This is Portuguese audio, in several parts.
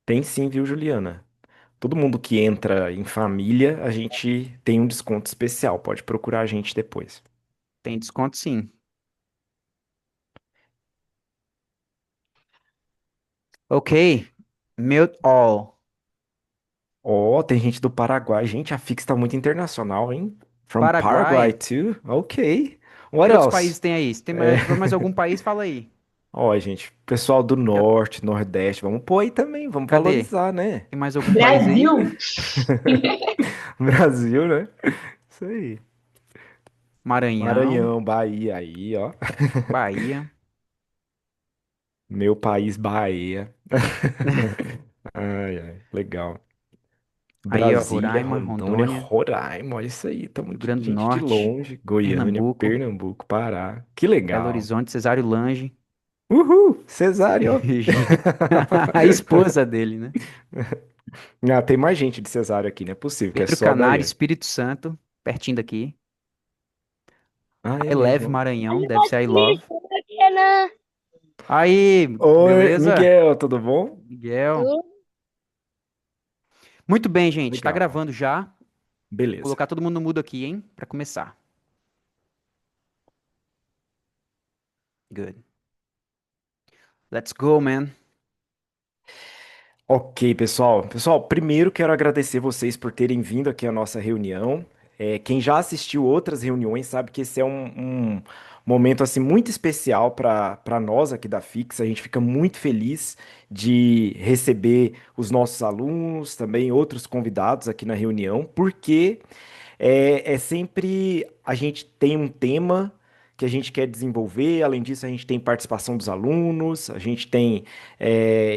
Tem sim, viu, Juliana? Todo mundo que entra em família, a gente tem um desconto especial. Pode procurar a gente depois. Tem desconto sim. Ok. Mute all. Ó, tem gente do Paraguai. Gente, a Fix tá muito internacional, hein? From Paraguay Paraguai. too? Ok. What Que outros else? países tem aí? Se tem É, mais algum país, fala aí. ó, gente, pessoal do Que o- Norte, Nordeste, vamos pôr aí também, vamos Cadê? valorizar, né? Tem mais algum país aí? Brasil! Brasil, né? Isso aí. Maranhão, Maranhão, Bahia aí, ó. Bahia. Meu país, Bahia. Ai, ai, legal. Aí, ó, Brasília, Roraima, Rondônia, Rondônia, Roraima, olha isso aí, tamo Rio de Grande do gente de Norte, longe, Goiânia, Pernambuco, Pernambuco, Pará, que Belo legal. Horizonte, Cesário Lange. Uhul, Cesário, ó. A esposa dele, né? Ah, tem mais gente de Cesário aqui, não é possível, que é Pedro só a Canário, Daiane. Espírito Santo, pertinho daqui. Ah, é I Love mesmo, Maranhão, deve ser I Love. Olha, Renan. Aí, ó. Oi, beleza? Miguel, tudo bom? Miguel. Muito bem, gente. Tá Legal, gravando já. Vou beleza. colocar todo mundo no mudo aqui, hein? Pra começar. Good. Let's go, man. Ok, pessoal. Pessoal, primeiro quero agradecer vocês por terem vindo aqui à nossa reunião. Quem já assistiu outras reuniões sabe que esse é um momento assim muito especial para nós aqui da Fix. A gente fica muito feliz de receber os nossos alunos, também outros convidados aqui na reunião, porque é sempre a gente tem um tema que a gente quer desenvolver. Além disso, a gente tem participação dos alunos, a gente tem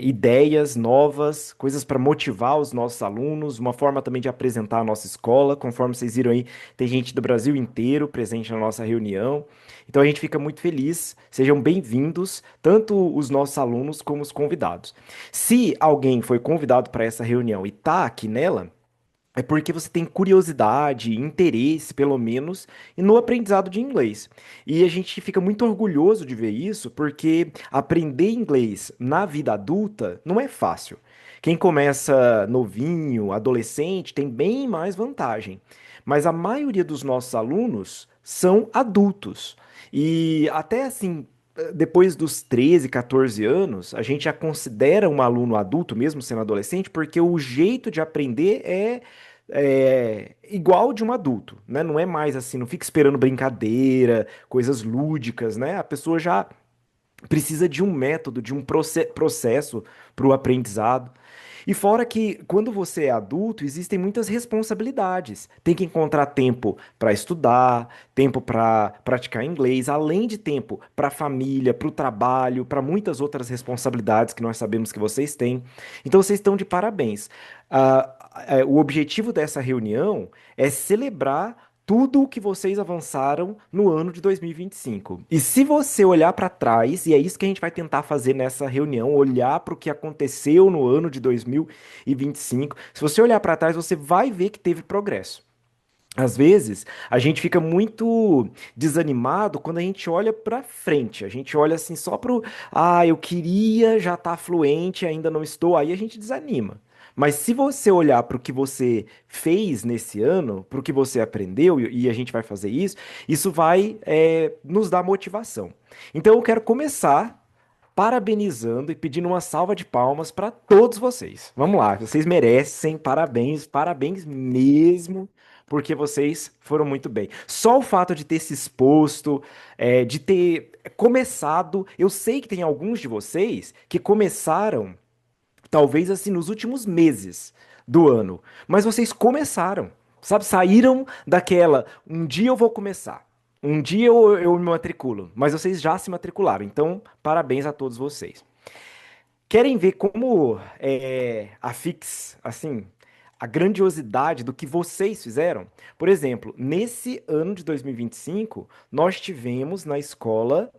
ideias novas, coisas para motivar os nossos alunos, uma forma também de apresentar a nossa escola. Conforme vocês viram aí, tem gente do Brasil inteiro presente na nossa reunião. Então a gente fica muito feliz. Sejam bem-vindos, tanto os nossos alunos como os convidados. Se alguém foi convidado para essa reunião e está aqui nela, é porque você tem curiosidade, interesse, pelo menos, no aprendizado de inglês. E a gente fica muito orgulhoso de ver isso, porque aprender inglês na vida adulta não é fácil. Quem começa novinho, adolescente, tem bem mais vantagem. Mas a maioria dos nossos alunos são adultos. E até assim, depois dos 13, 14 anos, a gente já considera um aluno adulto, mesmo sendo adolescente, porque o jeito de aprender é igual de um adulto, né? Não é mais assim, não fica esperando brincadeira, coisas lúdicas, né? A pessoa já precisa de um método, de um processo para o aprendizado. E fora que, quando você é adulto, existem muitas responsabilidades. Tem que encontrar tempo para estudar, tempo para praticar inglês, além de tempo para a família, para o trabalho, para muitas outras responsabilidades que nós sabemos que vocês têm. Então, vocês estão de parabéns. O objetivo dessa reunião é celebrar tudo o que vocês avançaram no ano de 2025. E se você olhar para trás, e é isso que a gente vai tentar fazer nessa reunião, olhar para o que aconteceu no ano de 2025, se você olhar para trás, você vai ver que teve progresso. Às vezes, a gente fica muito desanimado quando a gente olha para frente. A gente olha assim só pro, eu queria já estar fluente, ainda não estou, aí a gente desanima. Mas se você olhar para o que você fez nesse ano, para o que você aprendeu, e a gente vai fazer isso, isso vai nos dar motivação. Então eu quero começar parabenizando e pedindo uma salva de palmas para todos vocês. Vamos lá, vocês merecem parabéns, parabéns mesmo, porque vocês foram muito bem. Só o fato de ter se exposto, de ter começado, eu sei que tem alguns de vocês que começaram, talvez assim, nos últimos meses do ano, mas vocês começaram, sabe? Saíram daquela, um dia eu vou começar. Um dia eu me matriculo, mas vocês já se matricularam, então parabéns a todos vocês. Querem ver como a Fix, assim, a grandiosidade do que vocês fizeram? Por exemplo, nesse ano de 2025, nós tivemos na escola,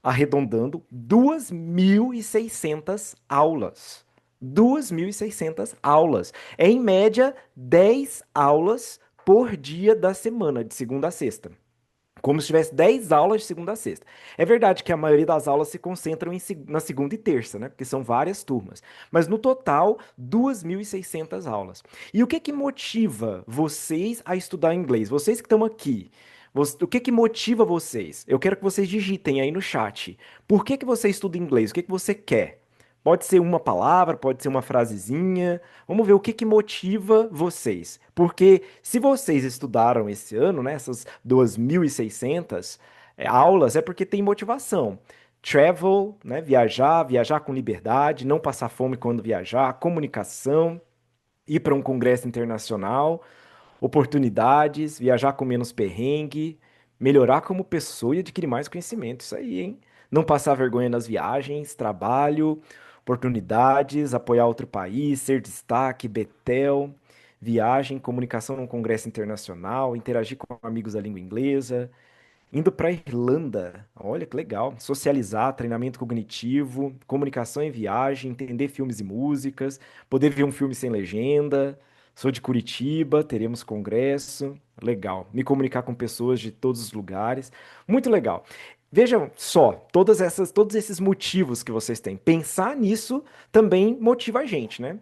arredondando, 2.600 aulas. 2.600 aulas. É, em média, 10 aulas por dia da semana, de segunda a sexta. Como se tivesse 10 aulas de segunda a sexta. É verdade que a maioria das aulas se concentram na segunda e terça, né? Porque são várias turmas. Mas no total, 2.600 aulas. E o que que motiva vocês a estudar inglês? Vocês que estão aqui, o que que motiva vocês? Eu quero que vocês digitem aí no chat. Por que que você estuda inglês? O que que você quer? Pode ser uma palavra, pode ser uma frasezinha. Vamos ver o que que motiva vocês. Porque se vocês estudaram esse ano, né, essas 2.600 aulas, é porque tem motivação. Travel, né, viajar, viajar com liberdade, não passar fome quando viajar, comunicação, ir para um congresso internacional, oportunidades, viajar com menos perrengue, melhorar como pessoa e adquirir mais conhecimento. Isso aí, hein? Não passar vergonha nas viagens, trabalho, oportunidades, apoiar outro país, ser destaque, Betel, viagem, comunicação num congresso internacional, interagir com amigos da língua inglesa, indo para Irlanda. Olha que legal. Socializar, treinamento cognitivo, comunicação em viagem, entender filmes e músicas, poder ver um filme sem legenda. Sou de Curitiba, teremos congresso. Legal. Me comunicar com pessoas de todos os lugares. Muito legal. Vejam só, todos esses motivos que vocês têm. Pensar nisso também motiva a gente, né?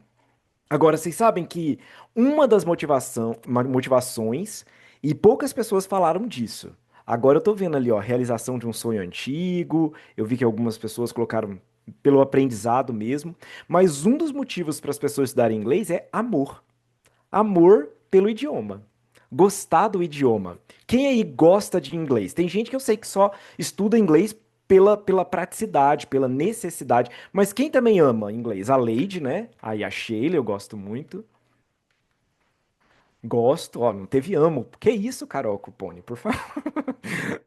Agora, vocês sabem que uma das motivações, e poucas pessoas falaram disso. Agora eu tô vendo ali, ó, realização de um sonho antigo. Eu vi que algumas pessoas colocaram pelo aprendizado mesmo. Mas um dos motivos para as pessoas estudarem inglês é amor. Amor pelo idioma. Gostar do idioma. Quem aí gosta de inglês? Tem gente que eu sei que só estuda inglês pela praticidade, pela necessidade. Mas quem também ama inglês? A Lady, né? Aí a Sheila, eu gosto muito. Gosto, ó, não teve amo. Que isso, Carol Cupone, por favor.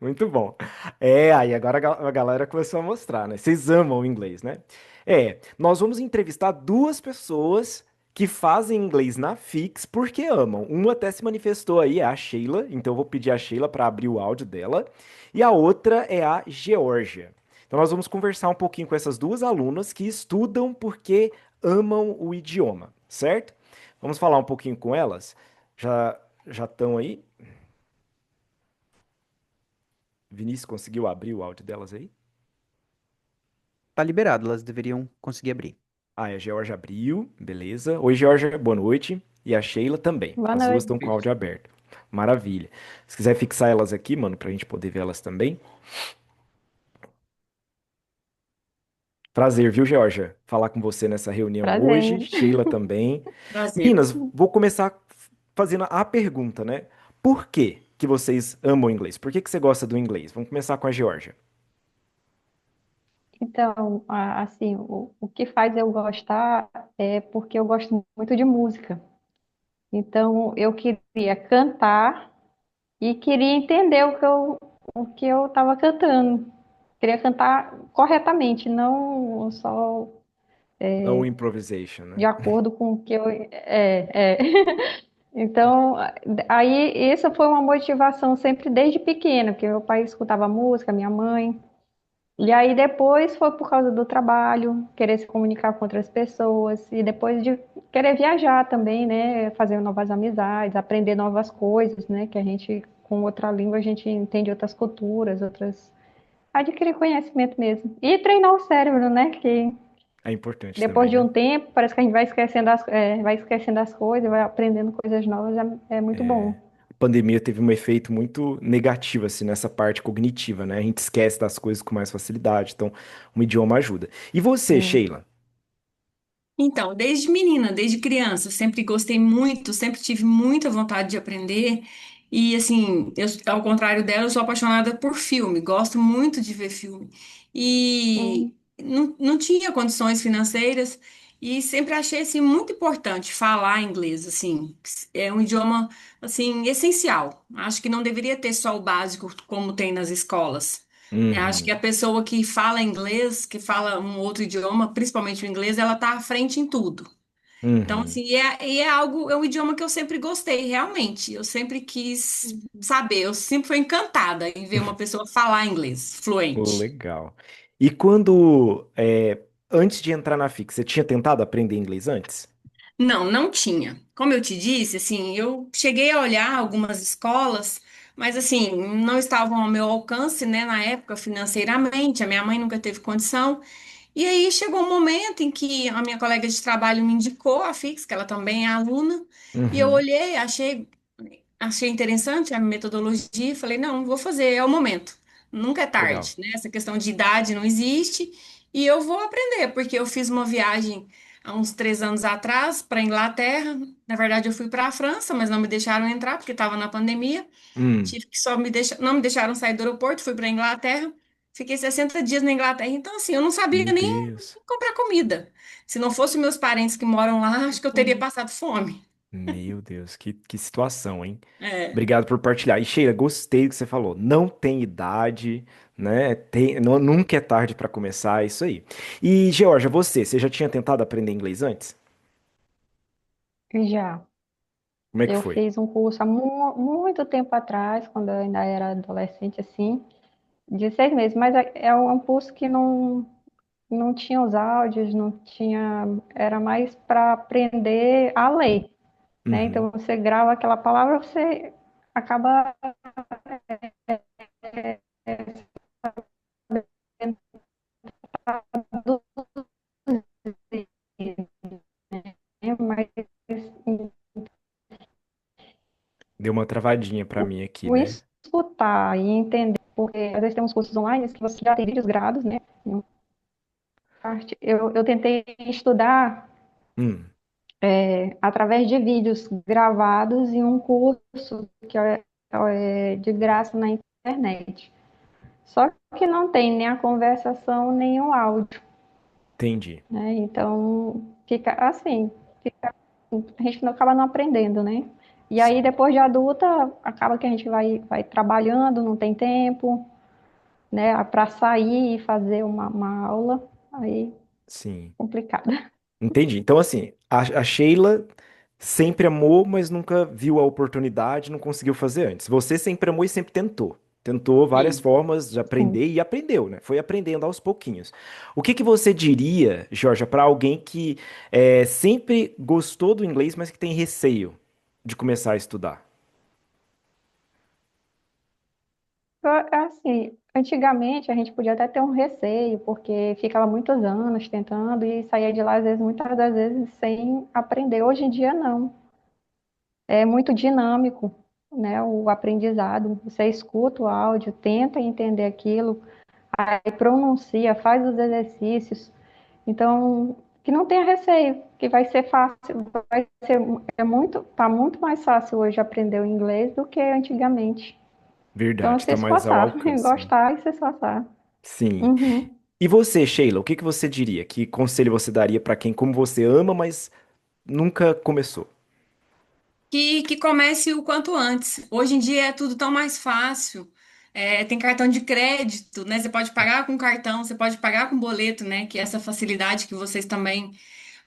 Muito bom. É, aí agora a galera começou a mostrar, né? Vocês amam o inglês, né? É, nós vamos entrevistar duas pessoas que fazem inglês na Fix porque amam. Uma até se manifestou aí, é a Sheila, então eu vou pedir a Sheila para abrir o áudio dela. E a outra é a Geórgia. Então nós vamos conversar um pouquinho com essas duas alunas que estudam porque amam o idioma, certo? Vamos falar um pouquinho com elas? Já estão aí? Vinícius conseguiu abrir o áudio delas aí? Tá liberado, elas deveriam conseguir abrir. Ah, a Georgia abriu, beleza. Oi, Georgia, boa noite. E a Sheila também. Boa As duas noite. estão com o áudio aberto. Maravilha. Se quiser fixar elas aqui, mano, pra gente poder ver elas também. Prazer, viu, Georgia? Falar com você nessa reunião hoje. Prazer. Sheila também. Prazer. Meninas, vou começar fazendo a pergunta, né? Por que que vocês amam o inglês? Por que que você gosta do inglês? Vamos começar com a Georgia. Então, assim, o que faz eu gostar é porque eu gosto muito de música. Então, eu queria cantar e queria entender o que eu estava cantando. Queria cantar corretamente, não só No improvisation, de né? acordo com o que eu. Então, aí, essa foi uma motivação sempre desde pequena, porque meu pai escutava música, minha mãe. E aí depois foi por causa do trabalho, querer se comunicar com outras pessoas e depois de querer viajar também, né, fazer novas amizades, aprender novas coisas, né, que a gente com outra língua a gente entende outras culturas, outras adquirir conhecimento mesmo. E treinar o cérebro, né, que É importante depois também, de né? um tempo parece que a gente vai esquecendo as coisas, vai aprendendo coisas novas, é muito bom. A pandemia teve um efeito muito negativo, assim, nessa parte cognitiva, né? A gente esquece das coisas com mais facilidade, então um idioma ajuda. E você, Sim. Sheila? Então, desde menina, desde criança, eu sempre gostei muito, sempre tive muita vontade de aprender. E assim, ao contrário dela, eu sou apaixonada por filme, gosto muito de ver filme. E Hum, não tinha condições financeiras e sempre achei assim muito importante falar inglês, assim, é um idioma assim essencial. Acho que não deveria ter só o básico como tem nas escolas. Eu acho que Uhum, a pessoa que fala inglês, que fala um outro idioma, principalmente o inglês, ela tá à frente em tudo. Então, uhum. assim, e é algo, é um idioma que eu sempre gostei, realmente. Eu sempre quis saber, eu sempre fui encantada em ver uma pessoa falar inglês Oh, fluente. legal. E quando, antes de entrar na FIC, você tinha tentado aprender inglês antes? Não, não tinha. Como eu te disse, assim, eu cheguei a olhar algumas escolas, mas assim, não estavam ao meu alcance, né, na época, financeiramente. A minha mãe nunca teve condição. E aí chegou um momento em que a minha colega de trabalho me indicou a Fix, que ela também é aluna, e eu Uhum. olhei, achei interessante a metodologia e falei, não, vou fazer, é o momento. Nunca é Legal. tarde, né? Essa questão de idade não existe e eu vou aprender, porque eu fiz uma viagem há uns 3 anos atrás para Inglaterra. Na verdade, eu fui para a França, mas não me deixaram entrar porque estava na pandemia. Hum, Tive que só me deixar, não me deixaram sair do aeroporto, fui para Inglaterra. Fiquei 60 dias na Inglaterra. Então, assim, eu não sabia meu nem Deus. comprar comida. Se não fosse meus parentes que moram lá, acho que eu teria Hum. passado fome. Meu Deus, que situação, hein? É. Obrigado por partilhar. E Sheila, gostei do que você falou. Não tem idade, né? Nunca é tarde para começar, é isso aí. E, Georgia, você já tinha tentado aprender inglês antes? Já. Como é que Eu foi? fiz um curso há muito tempo atrás, quando eu ainda era adolescente, assim, de 6 meses, mas é um curso que não tinha os áudios, não tinha, era mais para aprender a ler, né? Uhum. Então você grava aquela palavra, você acaba mas Deu uma travadinha para o, mim aqui, o né? escutar e entender, porque às vezes tem uns cursos online que você já tem vídeos grados, né? Eu tentei estudar Hum, através de vídeos gravados em um curso que é de graça na internet. Só que não tem nem a conversação, nem o áudio, entendi. né? Então, fica assim, a gente não acaba não aprendendo, né? E aí, Sim, depois de adulta, acaba que a gente vai trabalhando, não tem tempo, né? Para sair e fazer uma aula, aí sim. complicado. Entendi. Então, assim, a Sheila sempre amou, mas nunca viu a oportunidade, não conseguiu fazer antes. Você sempre amou e sempre tentou. Tentou várias Sim. formas de Sim. aprender e aprendeu, né? Foi aprendendo aos pouquinhos. O que que você diria, Georgia, para alguém que sempre gostou do inglês, mas que tem receio de começar a estudar? Assim, antigamente a gente podia até ter um receio, porque ficava muitos anos tentando e saía de lá, às vezes, muitas das vezes, sem aprender. Hoje em dia, não. É muito dinâmico, né, o aprendizado. Você escuta o áudio, tenta entender aquilo, aí pronuncia, faz os exercícios. Então, que não tenha receio, que vai ser fácil, vai ser, tá muito mais fácil hoje aprender o inglês do que antigamente. Então, Verdade, se tá mais ao esforçar, alcance, né? gostar e se esforçar. Sim. Uhum. E você, Sheila, o que que você diria? Que conselho você daria para quem, como você ama, mas nunca começou? Que comece o quanto antes. Hoje em dia é tudo tão mais fácil. É, tem cartão de crédito, né? Você pode pagar com cartão, você pode pagar com boleto, né? Que é essa facilidade que vocês também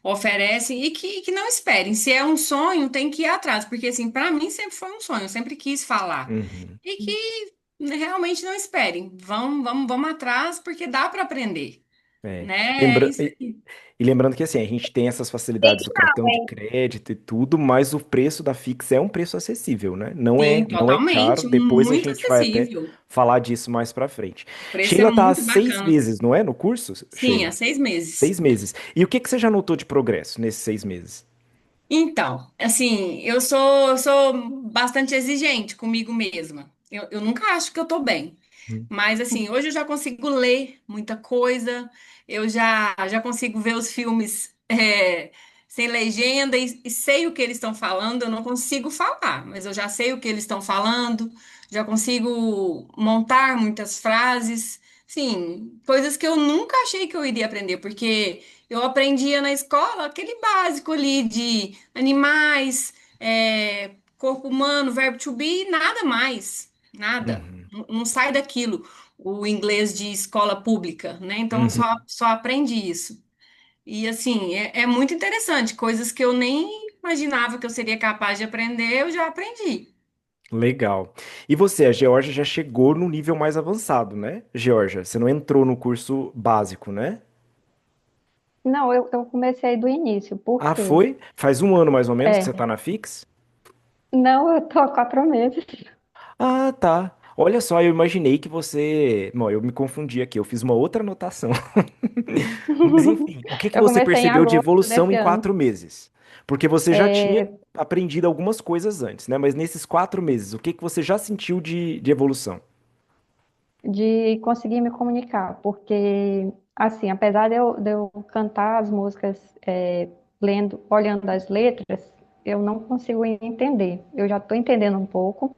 oferecem e que não esperem. Se é um sonho, tem que ir atrás, porque assim, para mim sempre foi um sonho, eu sempre quis falar. Uhum. E que realmente não esperem. Vamos atrás, porque dá para aprender, É. né? É Lembra... isso E aí. e lembrando que assim, a gente tem essas facilidades do cartão de crédito e tudo, mas o preço da Fix é um preço acessível, né? Sim, Não é caro. totalmente, Depois a muito gente vai até acessível. falar disso mais pra frente. O preço é Sheila tá há muito 6 bacana. meses, não é? No curso, Sim, há Sheila? 6 meses. 6 meses. E o que que você já notou de progresso nesses 6 meses? Então, assim, eu sou bastante exigente comigo mesma. Eu nunca acho que eu tô bem. Hum. Mas, assim, hoje eu já consigo ler muita coisa, eu já consigo ver os filmes sem legenda e sei o que eles estão falando. Eu não consigo falar, mas eu já sei o que eles estão falando, já consigo montar muitas frases. Sim, coisas que eu nunca achei que eu iria aprender, porque. Eu aprendia na escola aquele básico ali de animais, corpo humano, verbo to be, e nada mais, nada. Uhum. Não sai daquilo, o inglês de escola pública, né? Então eu Uhum. só aprendi isso. E assim, é muito interessante, coisas que eu nem imaginava que eu seria capaz de aprender, eu já aprendi. Legal. E você, a Georgia já chegou no nível mais avançado, né? Georgia, você não entrou no curso básico, né? Não, eu comecei do início, por Ah, quê? foi? Faz um ano mais ou menos que você É, tá na Fix? não, eu tô há 4 meses. Ah, tá. Olha só, eu imaginei que você. Bom, eu me confundi aqui, eu fiz uma outra anotação. Mas enfim, o que que Eu você comecei em percebeu de agosto evolução desse em ano. 4 meses? Porque você já tinha É, aprendido algumas coisas antes, né? Mas nesses 4 meses, o que que você já sentiu de evolução? de conseguir me comunicar, porque, assim, apesar de eu cantar as músicas, lendo, olhando as letras, eu não consigo entender. Eu já estou entendendo um pouco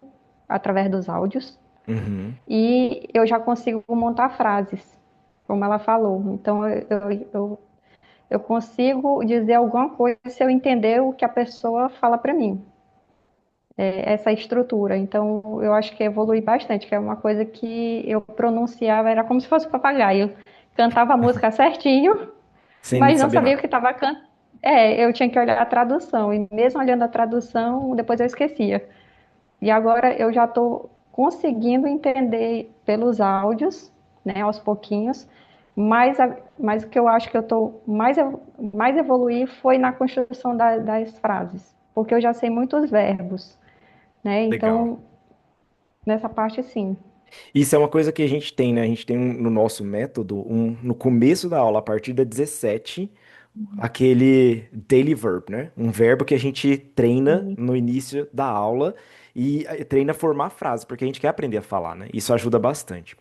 através dos áudios Uhum. e eu já consigo montar frases, como ela falou. Então, eu consigo dizer alguma coisa se eu entender o que a pessoa fala para mim, essa estrutura. Então, eu acho que evolui bastante, que é uma coisa que eu pronunciava, era como se fosse papagaio. Cantava a música certinho, Sem mas não saber sabia o nada. que estava cantando. Eu tinha que olhar a tradução, e mesmo olhando a tradução, depois eu esquecia. E agora eu já estou conseguindo entender pelos áudios, né, aos pouquinhos, mas o que eu acho que eu estou mais evoluir foi na construção das frases, porque eu já sei muitos verbos, né? Legal. Então, nessa parte, sim. Isso é uma coisa que a gente tem, né? A gente tem no nosso método, no começo da aula, a partir da 17, aquele daily verb, né? Um verbo que a gente treina Sim. no início da aula e treina a formar frase, porque a gente quer aprender a falar, né? Isso ajuda bastante.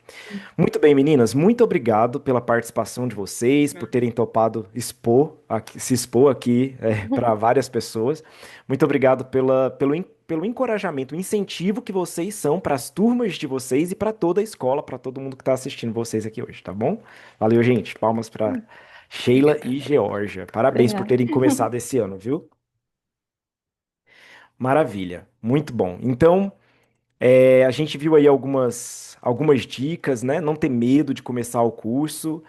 Muito bem, meninas, muito obrigado pela participação de vocês, por terem topado se expor aqui para várias pessoas. Muito obrigado pelo encorajamento, o incentivo que vocês são para as turmas de vocês e para toda a escola, para todo mundo que está assistindo vocês aqui hoje, tá bom? Valeu, gente. Palmas para Sheila e Georgia. Parabéns por Obrigada. terem começado esse ano, viu? Maravilha, muito bom. Então, a gente viu aí algumas dicas, né? Não ter medo de começar o curso.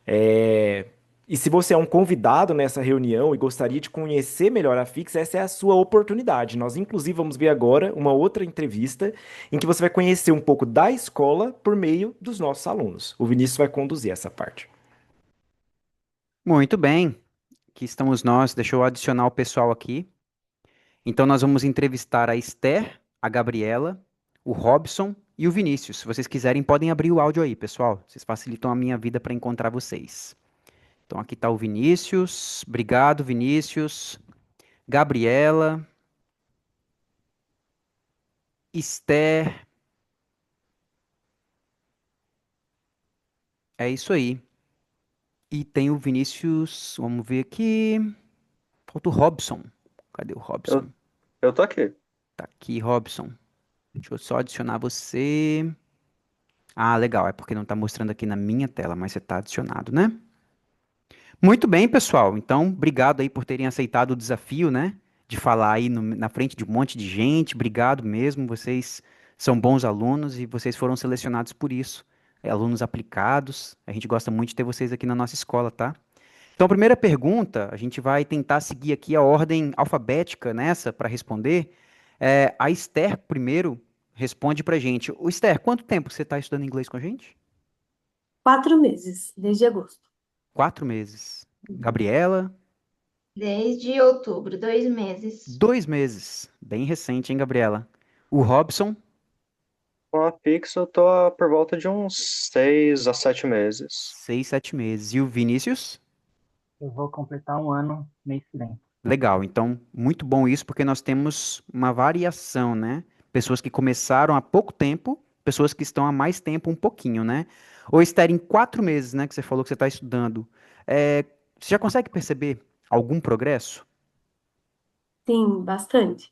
É, E se você é um convidado nessa reunião e gostaria de conhecer melhor a Fix, essa é a sua oportunidade. Nós, inclusive, vamos ver agora uma outra entrevista em que você vai conhecer um pouco da escola por meio dos nossos alunos. O Vinícius vai conduzir essa parte. Muito bem, aqui estamos nós. Deixa eu adicionar o pessoal aqui. Então, nós vamos entrevistar a Esther, a Gabriela, o Robson e o Vinícius. Se vocês quiserem, podem abrir o áudio aí, pessoal. Vocês facilitam a minha vida para encontrar vocês. Então, aqui está o Vinícius. Obrigado, Vinícius. Gabriela, Esther. É isso aí. E tem o Vinícius. Vamos ver aqui. Falta o Robson. Cadê o Robson? Eu, eu tô aqui. Tá aqui, Robson. Deixa eu só adicionar você. Ah, legal. É porque não tá mostrando aqui na minha tela, mas você tá adicionado, né? Muito bem, pessoal. Então, obrigado aí por terem aceitado o desafio, né? De falar aí na frente de um monte de gente. Obrigado mesmo. Vocês são bons alunos e vocês foram selecionados por isso. Alunos aplicados. A gente gosta muito de ter vocês aqui na nossa escola, tá? Então, a primeira pergunta, a gente vai tentar seguir aqui a ordem alfabética nessa para responder. A Esther primeiro responde pra gente. O Esther, quanto tempo você está estudando inglês com a gente? 4 meses, desde agosto. 4 meses. Gabriela? Desde outubro, 2 meses. 2 meses. Bem recente, hein, Gabriela? O Robson? Com a Pix eu tô por volta de uns 6 a 7 meses. 6, 7 meses. E o Vinícius? Eu vou completar um ano mês que vem. Legal, então, muito bom isso, porque nós temos uma variação, né? Pessoas que começaram há pouco tempo, pessoas que estão há mais tempo, um pouquinho, né? Ou Esther, em 4 meses, né, que você falou que você está estudando, você já consegue perceber algum progresso? Sim, bastante.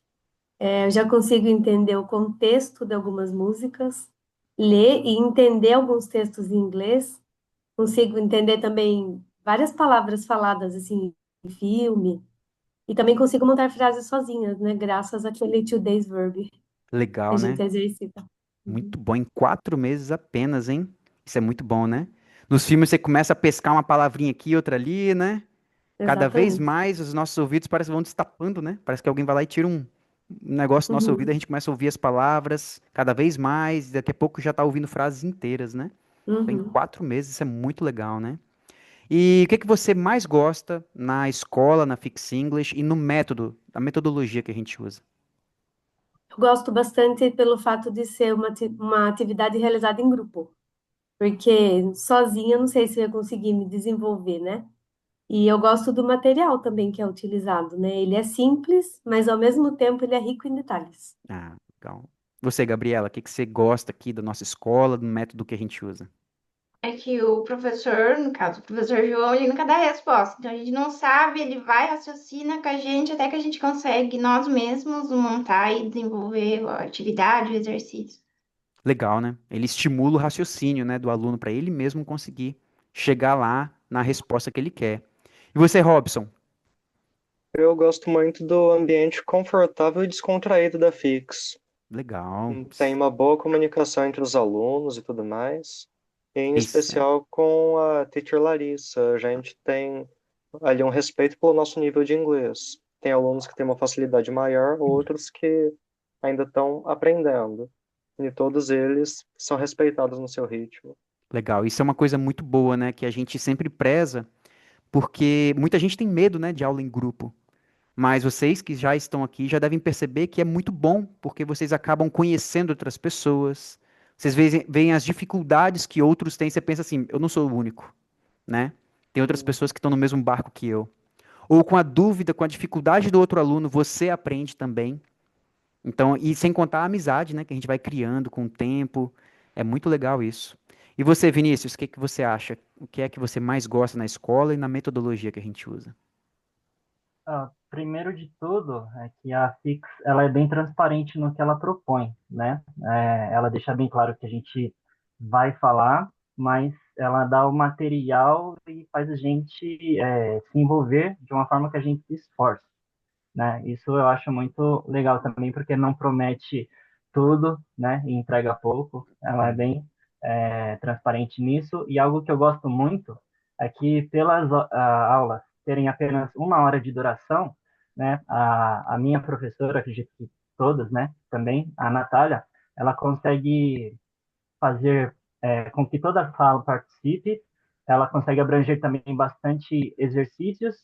Eu já consigo entender o contexto de algumas músicas, ler e entender alguns textos em inglês. Consigo entender também várias palavras faladas assim em filme. E também consigo montar frases sozinhas, né? Graças àquele today's verb que a Legal, né? gente exercita. Muito Uhum. bom, em 4 meses apenas, hein? Isso é muito bom, né? Nos filmes você começa a pescar uma palavrinha aqui, outra ali, né? Cada vez Exatamente. mais os nossos ouvidos parecem que vão destapando, né? Parece que alguém vai lá e tira um negócio do nosso ouvido, a Uhum. gente começa a ouvir as palavras cada vez mais, e daqui a pouco já tá ouvindo frases inteiras, né? Então, em Uhum. 4 meses, isso é muito legal, né? E o que que você mais gosta na escola, na Fix English e no método, na metodologia que a gente usa? Eu gosto bastante pelo fato de ser uma atividade realizada em grupo, porque sozinha eu não sei se eu ia conseguir me desenvolver, né? E eu gosto do material também que é utilizado, né? Ele é simples, mas ao mesmo tempo ele é rico em detalhes. Ah, legal. Você, Gabriela, o que que você gosta aqui da nossa escola, do método que a gente usa? É que o professor, no caso, o professor João, ele nunca dá resposta. Então a gente não sabe, ele vai, raciocina com a gente até que a gente consegue nós mesmos montar e desenvolver a atividade, o exercício. Legal, né? Ele estimula o raciocínio, né, do aluno para ele mesmo conseguir chegar lá na resposta que ele quer. E você, Robson? Eu gosto muito do ambiente confortável e descontraído da Fix. Legal. Tem uma boa comunicação entre os alunos e tudo mais. Em Isso é especial com a teacher Larissa. A gente tem ali um respeito pelo nosso nível de inglês. Tem alunos que têm uma facilidade maior, outros que ainda estão aprendendo. E todos eles são respeitados no seu ritmo. legal. Isso é uma coisa muito boa, né, que a gente sempre preza, porque muita gente tem medo, né, de aula em grupo. Mas vocês que já estão aqui já devem perceber que é muito bom, porque vocês acabam conhecendo outras pessoas. Vocês veem as dificuldades que outros têm, você pensa assim, eu não sou o único, né? Tem outras pessoas que estão no mesmo barco que eu. Ou com a dúvida, com a dificuldade do outro aluno, você aprende também. Então, e sem contar a amizade, né, que a gente vai criando com o tempo. É muito legal isso. E você, Vinícius, o que que você acha? O que é que você mais gosta na escola e na metodologia que a gente usa? Primeiro de tudo, é que a Fix ela é bem transparente no que ela propõe, né? Ela deixa bem claro que a gente vai falar, mas ela dá o material e faz a gente se envolver de uma forma que a gente se esforça, né? Isso eu acho muito legal também, porque não promete tudo, né? E entrega pouco. Ela é bem transparente nisso. E algo que eu gosto muito é que pelas aulas terem apenas 1 hora de duração, né? A minha professora, acredito que todas, né? Também, a Natália, ela consegue fazer com que toda a sala participe. Ela consegue abranger também bastante exercícios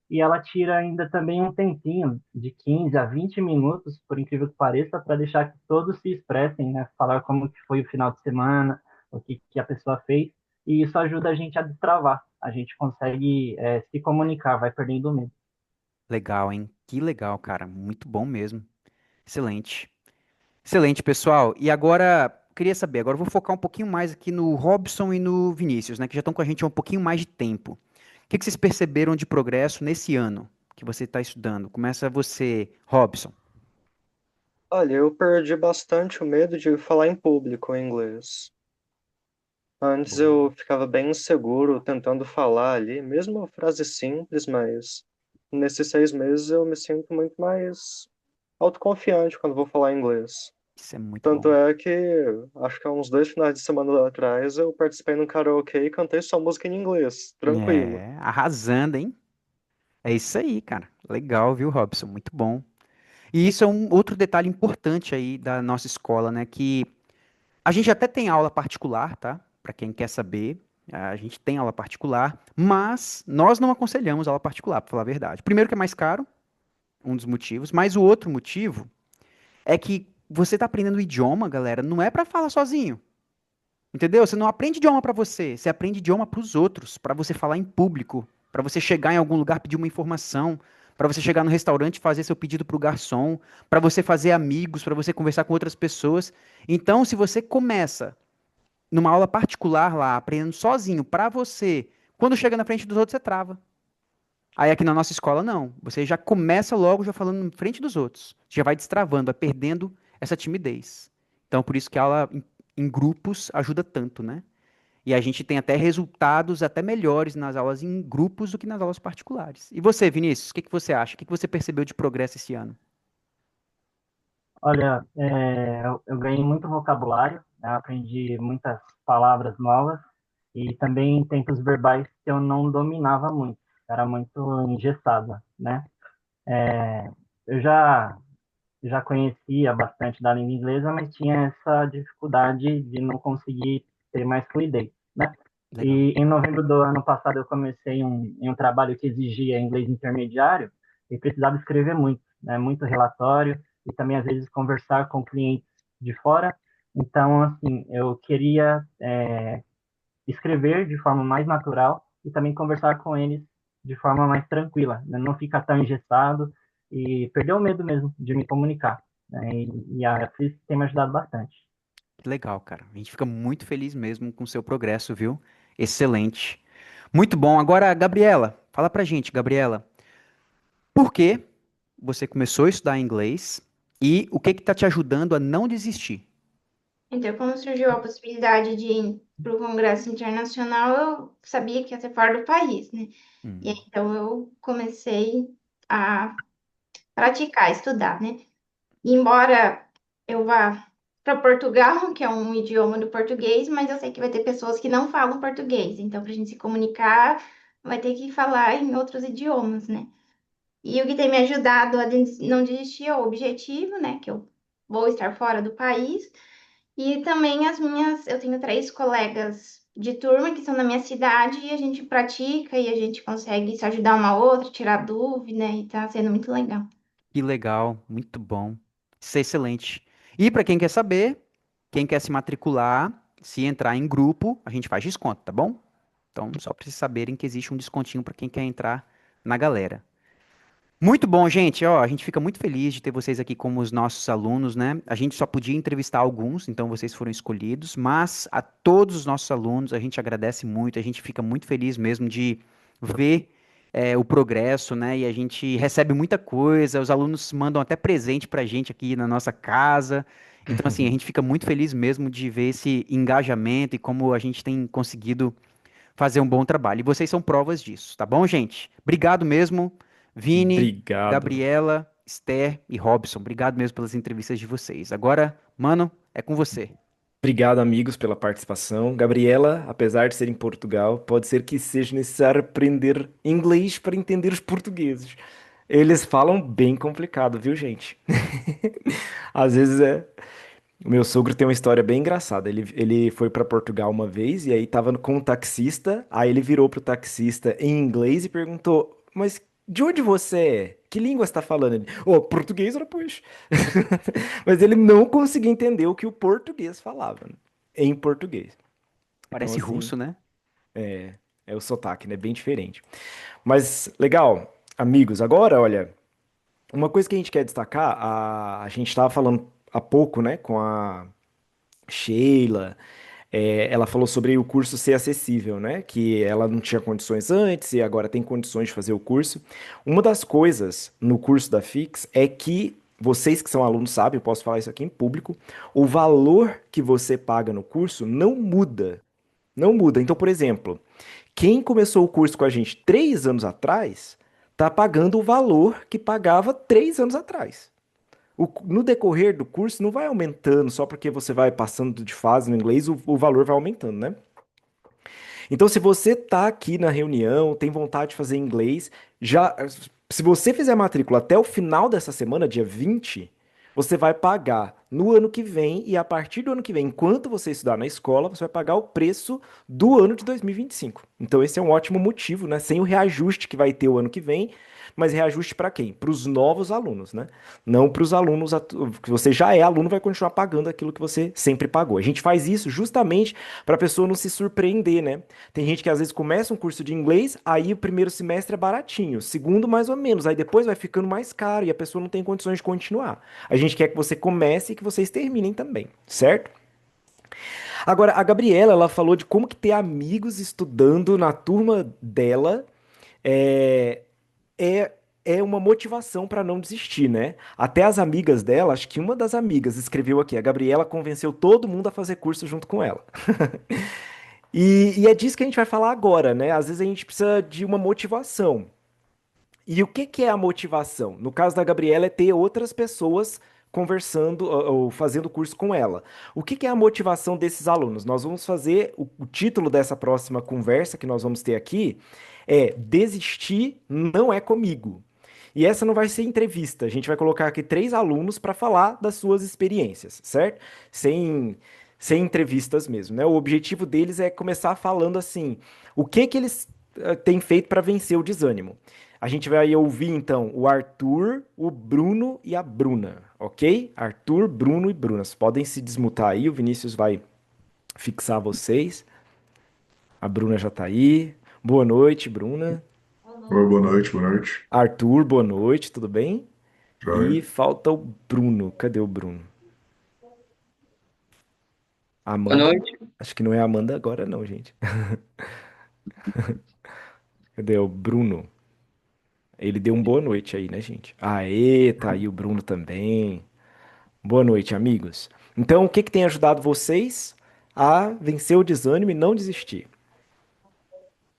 e ela tira ainda também um tempinho de 15 a 20 minutos, por incrível que pareça, para deixar que todos se expressem, né? Falar como que foi o final de semana, o que a pessoa fez, e isso ajuda a gente a destravar. A gente consegue se comunicar, vai perdendo o medo. Legal, hein? Que legal, cara. Muito bom mesmo. Excelente. Excelente, pessoal. E agora, queria saber, agora eu vou focar um pouquinho mais aqui no Robson e no Vinícius, né, que já estão com a gente há um pouquinho mais de tempo. O que que vocês perceberam de progresso nesse ano que você está estudando? Começa você, Robson. Olha, eu perdi bastante o medo de falar em público em inglês. Antes Boa. eu ficava bem inseguro tentando falar ali, mesmo uma frase simples, mas nesses 6 meses eu me sinto muito mais autoconfiante quando vou falar inglês. Isso é muito Tanto bom. é que acho que há uns 2 finais de semana atrás eu participei num karaokê e cantei só música em inglês, tranquilo. É, arrasando, hein? É isso aí, cara. Legal, viu, Robson? Muito bom. E isso é um outro detalhe importante aí da nossa escola, né, que a gente até tem aula particular, tá? Para quem quer saber, a gente tem aula particular, mas nós não aconselhamos aula particular, para falar a verdade. Primeiro que é mais caro, um dos motivos, mas o outro motivo é que você tá aprendendo o idioma, galera, não é para falar sozinho. Entendeu? Você não aprende idioma para você, você aprende idioma para os outros, para você falar em público, para você chegar em algum lugar pedir uma informação, para você chegar no restaurante e fazer seu pedido para o garçom, para você fazer amigos, para você conversar com outras pessoas. Então, se você começa numa aula particular lá, aprendendo sozinho para você, quando chega na frente dos outros, você trava. Aí aqui na nossa escola, não. Você já começa logo já falando em frente dos outros. Já vai destravando, vai perdendo essa timidez. Então, por isso que a aula em grupos ajuda tanto, né? E a gente tem até resultados até melhores nas aulas em grupos do que nas aulas particulares. E você, Vinícius, o que que você acha? O que que você percebeu de progresso esse ano? Olha, eu ganhei muito vocabulário, né? Aprendi muitas palavras novas e também tempos verbais que eu não dominava muito, era muito engessado, né? Eu já conhecia bastante da língua inglesa, mas tinha essa dificuldade de não conseguir ter mais fluidez, né? Legal. E em novembro do ano passado eu comecei em um trabalho que exigia inglês intermediário e precisava escrever muito, né? Muito relatório. e também, às vezes, conversar com clientes de fora. Então, assim, eu queria escrever de forma mais natural e também conversar com eles de forma mais tranquila, né? Não ficar tão engessado e perder o medo mesmo de me comunicar, né? E a Flis tem me ajudado bastante. Que legal, cara. A gente fica muito feliz mesmo com o seu progresso, viu? Excelente. Muito bom. Agora, Gabriela, fala pra gente, Gabriela, por que você começou a estudar inglês e o que que tá te ajudando a não desistir? Então, como surgiu a possibilidade de ir para o Congresso Internacional, eu sabia que ia ser fora do país, né? E aí, Hum, então eu comecei a praticar, estudar, né? E embora eu vá para Portugal, que é um idioma do português, mas eu sei que vai ter pessoas que não falam português. Então, para a gente se comunicar, vai ter que falar em outros idiomas, né? E o que tem me ajudado a não desistir é o objetivo, né? Que eu vou estar fora do país. E também eu tenho 3 colegas de turma que são da minha cidade e a gente pratica e a gente consegue se ajudar uma a outra, tirar dúvida, e tá sendo muito legal. que legal, muito bom. Isso é excelente. E para quem quer saber, quem quer se matricular, se entrar em grupo, a gente faz desconto, tá bom? Então, só para vocês saberem que existe um descontinho para quem quer entrar na galera. Muito bom, gente. Ó, a gente fica muito feliz de ter vocês aqui como os nossos alunos, né? A gente só podia entrevistar alguns, então vocês foram escolhidos, mas a todos os nossos alunos a gente agradece muito, a gente fica muito feliz mesmo de ver o progresso, né? E a gente recebe muita coisa, os alunos mandam até presente pra gente aqui na nossa casa. Então, assim, a gente fica muito feliz mesmo de ver esse engajamento e como a gente tem conseguido fazer um bom trabalho. E vocês são provas disso, tá bom, gente? Obrigado mesmo, Vini, Obrigado. Gabriela, Esther e Robson. Obrigado mesmo pelas entrevistas de vocês. Agora, mano, é com você. Obrigado, amigos, pela participação. Gabriela, apesar de ser em Portugal, pode ser que seja necessário aprender inglês para entender os portugueses. Eles falam bem complicado, viu, gente? Às vezes é. O meu sogro tem uma história bem engraçada. Ele foi para Portugal uma vez e aí tava com um taxista. Aí ele virou pro taxista em inglês e perguntou: Mas de onde você é? Que língua você tá falando? Ele, oh, português, ora, pois. Mas ele não conseguia entender o que o português falava, né? Em português. Então, Parece assim, russo, né? é o sotaque, né? Bem diferente. Mas legal, amigos. Agora, olha, uma coisa que a gente quer destacar, a gente estava falando há pouco, né, com a Sheila. Ela falou sobre o curso ser acessível, né? Que ela não tinha condições antes e agora tem condições de fazer o curso. Uma das coisas no curso da Fix é que vocês que são alunos sabem, eu posso falar isso aqui em público, o valor que você paga no curso não muda. Não muda. Então, por exemplo, quem começou o curso com a gente 3 anos atrás, está pagando o valor que pagava 3 anos atrás. No decorrer do curso não vai aumentando só porque você vai passando de fase no inglês, o valor vai aumentando, né? Então, se você tá aqui na reunião, tem vontade de fazer inglês, já, se você fizer a matrícula até o final dessa semana, dia 20, você vai pagar no ano que vem e a partir do ano que vem, enquanto você estudar na escola, você vai pagar o preço do ano de 2025. Então, esse é um ótimo motivo, né? Sem o reajuste que vai ter o ano que vem, mas reajuste para quem? Para os novos alunos, né? Não para os alunos que você já é aluno, vai continuar pagando aquilo que você sempre pagou. A gente faz isso justamente para a pessoa não se surpreender, né? Tem gente que às vezes começa um curso de inglês, aí o primeiro semestre é baratinho, o segundo mais ou menos, aí depois vai ficando mais caro e a pessoa não tem condições de continuar. A gente quer que você comece e que vocês terminem também, certo? Agora, a Gabriela, ela falou de como que ter amigos estudando na turma dela é, é, é uma motivação para não desistir, né? Até as amigas dela, acho que uma das amigas escreveu aqui, a Gabriela convenceu todo mundo a fazer curso junto com ela. E é disso que a gente vai falar agora, né? Às vezes a gente precisa de uma motivação. E o que que é a motivação? No caso da Gabriela, é ter outras pessoas conversando ou fazendo curso com ela. O que que é a motivação desses alunos? Nós vamos fazer o título dessa próxima conversa que nós vamos ter aqui é Desistir não é comigo. E essa não vai ser entrevista. A gente vai colocar aqui 3 alunos para falar das suas experiências, certo? Sem entrevistas mesmo, né? O objetivo deles é começar falando assim, o que que eles têm feito para vencer o desânimo. A gente vai ouvir então o Arthur, o Bruno e a Bruna, ok? Arthur, Bruno e Bruna. Vocês podem se desmutar aí, o Vinícius vai fixar vocês. A Bruna já tá aí. Boa noite, Bruna. Oi, boa noite, boa noite. Arthur, boa noite, tudo bem? Joia. E falta o Bruno. Cadê o Bruno? Boa Amanda? noite. Acho que não é a Amanda agora, não, gente. Cadê o Bruno? Ele deu um boa noite aí, né, gente? Aê, tá aí o Bruno também. Boa noite, amigos. Então, o que que tem ajudado vocês a vencer o desânimo e não desistir?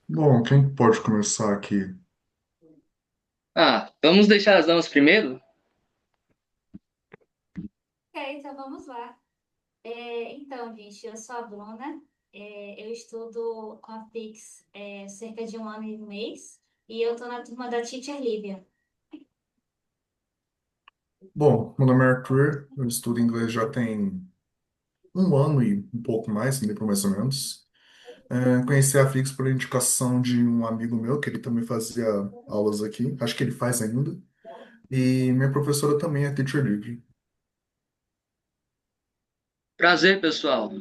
Bom, quem pode começar aqui? Vamos deixar as damas primeiro? Ok, então vamos lá. Então, gente, eu sou a Bruna, eu estudo com a Pix cerca de 1 ano e 1 mês, e eu estou na turma da Teacher Lívia. Bom, meu nome é Arthur, eu estudo inglês já tem um ano e um pouco mais, por mais ou menos. Conheci a Flix por indicação de um amigo meu, que ele também fazia aulas aqui, acho que ele faz ainda. E minha professora também é Teacher Livre. Prazer, pessoal.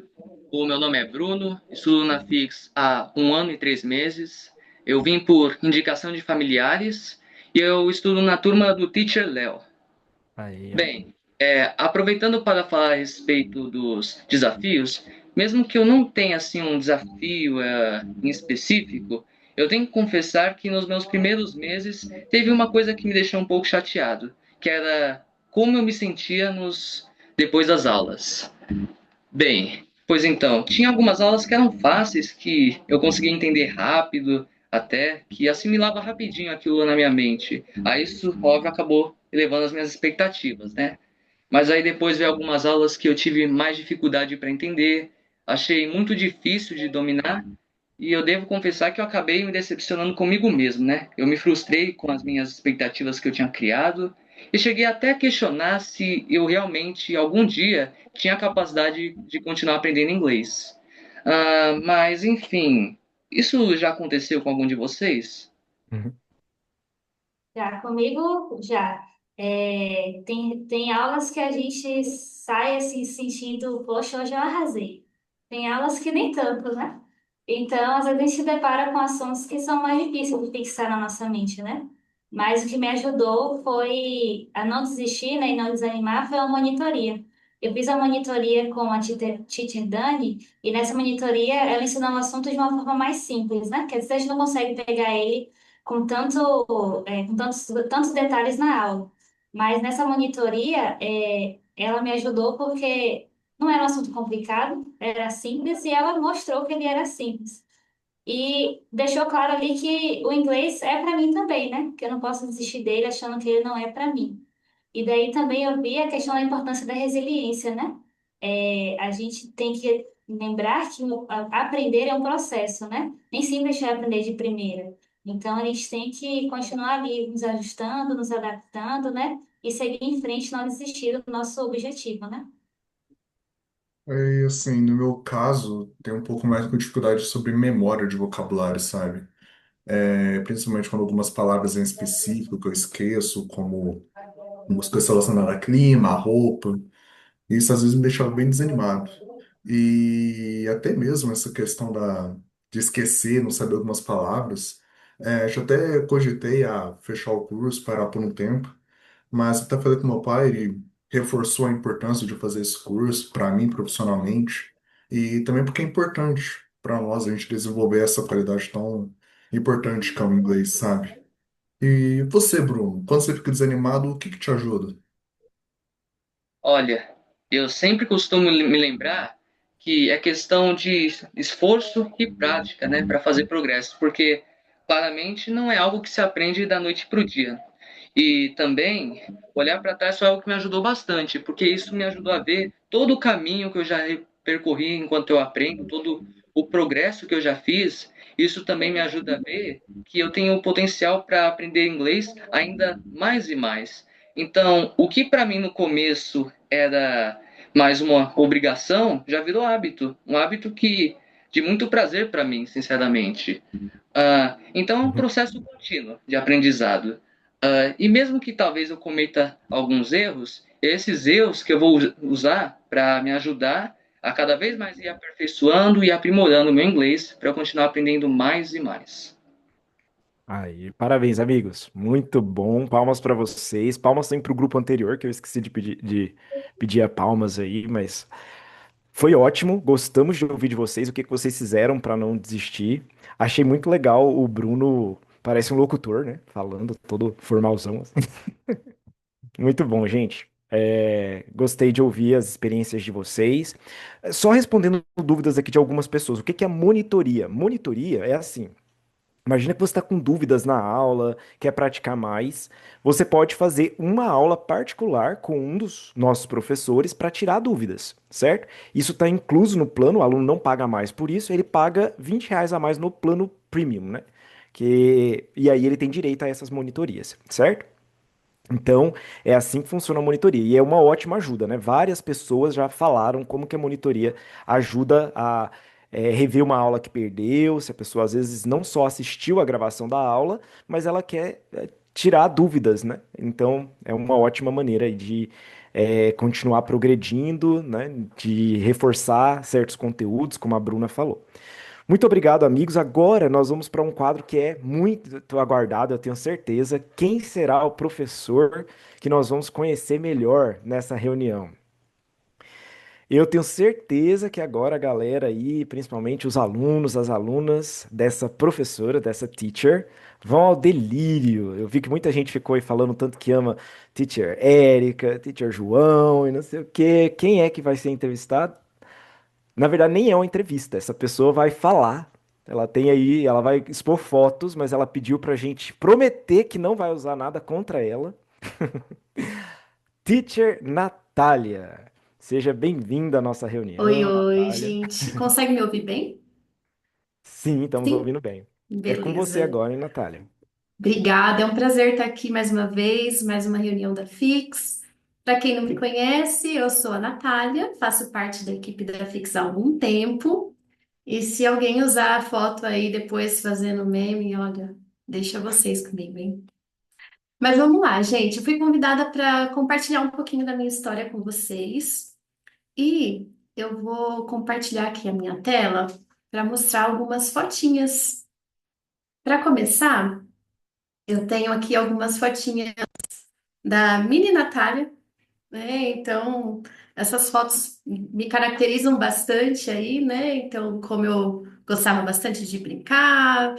O meu nome é Bruno, estudo na Fix há 1 ano e 3 meses. Eu vim por indicação de familiares e eu estudo na turma do Teacher Léo. Aí, ó. Bem, aproveitando para falar a respeito dos desafios, mesmo que eu não tenha assim um desafio em específico, eu tenho que confessar que nos meus primeiros meses teve uma coisa que me deixou um pouco chateado, que era como eu me sentia depois das aulas. Bem, pois então, tinha algumas aulas que eram fáceis, que eu conseguia entender rápido, até que assimilava rapidinho aquilo na minha mente. Aí isso, óbvio, acabou elevando as minhas expectativas, né? Mas aí depois veio algumas aulas que eu tive mais dificuldade para entender, achei muito difícil de dominar, e eu devo confessar que eu acabei me decepcionando comigo mesmo, né? Eu me frustrei com as minhas expectativas que eu tinha criado, e cheguei até a questionar se eu realmente, algum dia, tinha a capacidade de continuar aprendendo inglês. Mas, enfim, isso já aconteceu com algum de vocês? Uhum. Já comigo, já. Tem aulas que a gente sai assim sentindo, poxa, hoje eu arrasei. Tem aulas que nem tanto, né? Então, às vezes a gente se depara com assuntos que são mais difíceis de fixar na nossa mente, né? Mas o que me ajudou foi a não desistir, né, e não desanimar, foi a monitoria. Eu fiz a monitoria com a Teacher Dani, e nessa monitoria ela ensinou o assunto de uma forma mais simples, né? Quer dizer, a gente não consegue pegar ele com tantos detalhes na aula. Mas nessa monitoria, ela me ajudou porque não era um assunto complicado, era simples, e ela mostrou que ele era simples. E deixou claro ali que o inglês é para mim também, né? Que eu não posso desistir dele achando que ele não é para mim. E daí também eu vi a questão da importância da resiliência, né? A gente tem que lembrar que aprender é um processo, né? Nem sempre a gente vai aprender de primeira. Então a gente tem que continuar ali nos ajustando, nos adaptando, né? E seguir em frente, não desistir do nosso objetivo, né? Assim, no meu caso, tem um pouco mais com dificuldade sobre memória de vocabulário, sabe? Principalmente quando algumas palavras em específico que eu esqueço, como músicas relacionadas a clima, a roupa. Isso às vezes me deixava bem desanimado. E até mesmo essa questão de esquecer, não saber algumas palavras. Já até cogitei a fechar o curso, parar por um tempo, mas até falei com meu pai, ele reforçou a importância de fazer esse curso para mim profissionalmente e também porque é importante para nós a gente desenvolver essa qualidade tão importante que é o inglês, sabe? E você, Bruno, quando você fica desanimado, o que que te ajuda? Olha, eu sempre costumo me lembrar que é questão de esforço e prática, né, para fazer progresso, porque claramente não é algo que se aprende da noite para o dia. E também olhar para trás foi algo que me ajudou bastante, porque isso me ajudou a ver todo o caminho que eu já percorri enquanto eu aprendo, todo o progresso que eu já fiz. Isso também me ajuda a ver que eu tenho potencial para aprender inglês ainda mais e mais. Então, o que para mim no começo era mais uma obrigação, já virou hábito. Um hábito que de muito prazer para mim, sinceramente. Então é um Uhum. processo contínuo de aprendizado. E mesmo que talvez eu cometa alguns erros, esses erros que eu vou usar para me ajudar a cada vez mais ir aperfeiçoando e aprimorando o meu inglês para eu continuar aprendendo mais e mais. Aí, parabéns, amigos. Muito bom. Palmas para vocês. Palmas também para o grupo anterior, que eu esqueci de pedir a palmas aí, mas foi ótimo. Gostamos de ouvir de vocês, o que que vocês fizeram para não desistir. Achei muito legal o Bruno, parece um locutor, né? Falando todo formalzão. Muito bom, gente. Gostei de ouvir as experiências de vocês. Só respondendo dúvidas aqui de algumas pessoas. O que que é monitoria? Monitoria é assim. Imagina que você está com dúvidas na aula, quer praticar mais. Você pode fazer uma aula particular com um dos nossos professores para tirar dúvidas, certo? Isso está incluso no plano, o aluno não paga mais por isso, ele paga R$ 20 a mais no plano premium, né? E aí ele tem direito a essas monitorias, certo? Então, é assim que funciona a monitoria. E é uma ótima ajuda, né? Várias pessoas já falaram como que a monitoria ajuda a rever uma aula que perdeu, se a pessoa às vezes não só assistiu a gravação da aula, mas ela quer tirar dúvidas, né? Então, é uma ótima maneira aí de continuar progredindo, né? De reforçar certos conteúdos, como a Bruna falou. Muito obrigado, amigos. Agora nós vamos para um quadro que é muito aguardado, eu tenho certeza. Quem será o professor que nós vamos conhecer melhor nessa reunião? Eu tenho certeza que agora a galera aí, principalmente os alunos, as alunas dessa professora, dessa teacher, vão ao delírio. Eu vi que muita gente ficou aí falando tanto que ama teacher Érica, teacher João e não sei o quê. Quem é que vai ser entrevistado? Na verdade, nem é uma entrevista. Essa pessoa vai falar. Ela tem aí, ela vai expor fotos, mas ela pediu pra gente prometer que não vai usar nada contra ela. Teacher Natália. Seja bem-vinda à nossa Oi, reunião, oi, Natália. gente. Consegue me ouvir bem? Sim, estamos Sim? ouvindo bem. É com você Beleza. agora, hein, Natália? Obrigada. É um prazer estar aqui mais uma vez, mais uma reunião da Fix. Para quem não me conhece, eu sou a Natália, faço parte da equipe da Fix há algum tempo. E se alguém usar a foto aí depois fazendo meme, olha, deixa vocês comigo, hein? Mas vamos lá, gente. Eu fui convidada para compartilhar um pouquinho da minha história com vocês. E eu vou compartilhar aqui a minha tela para mostrar algumas fotinhas. Para começar, eu tenho aqui algumas fotinhas da mini Natália, né? Então, essas fotos me caracterizam bastante aí, né? Então, como eu gostava bastante de brincar,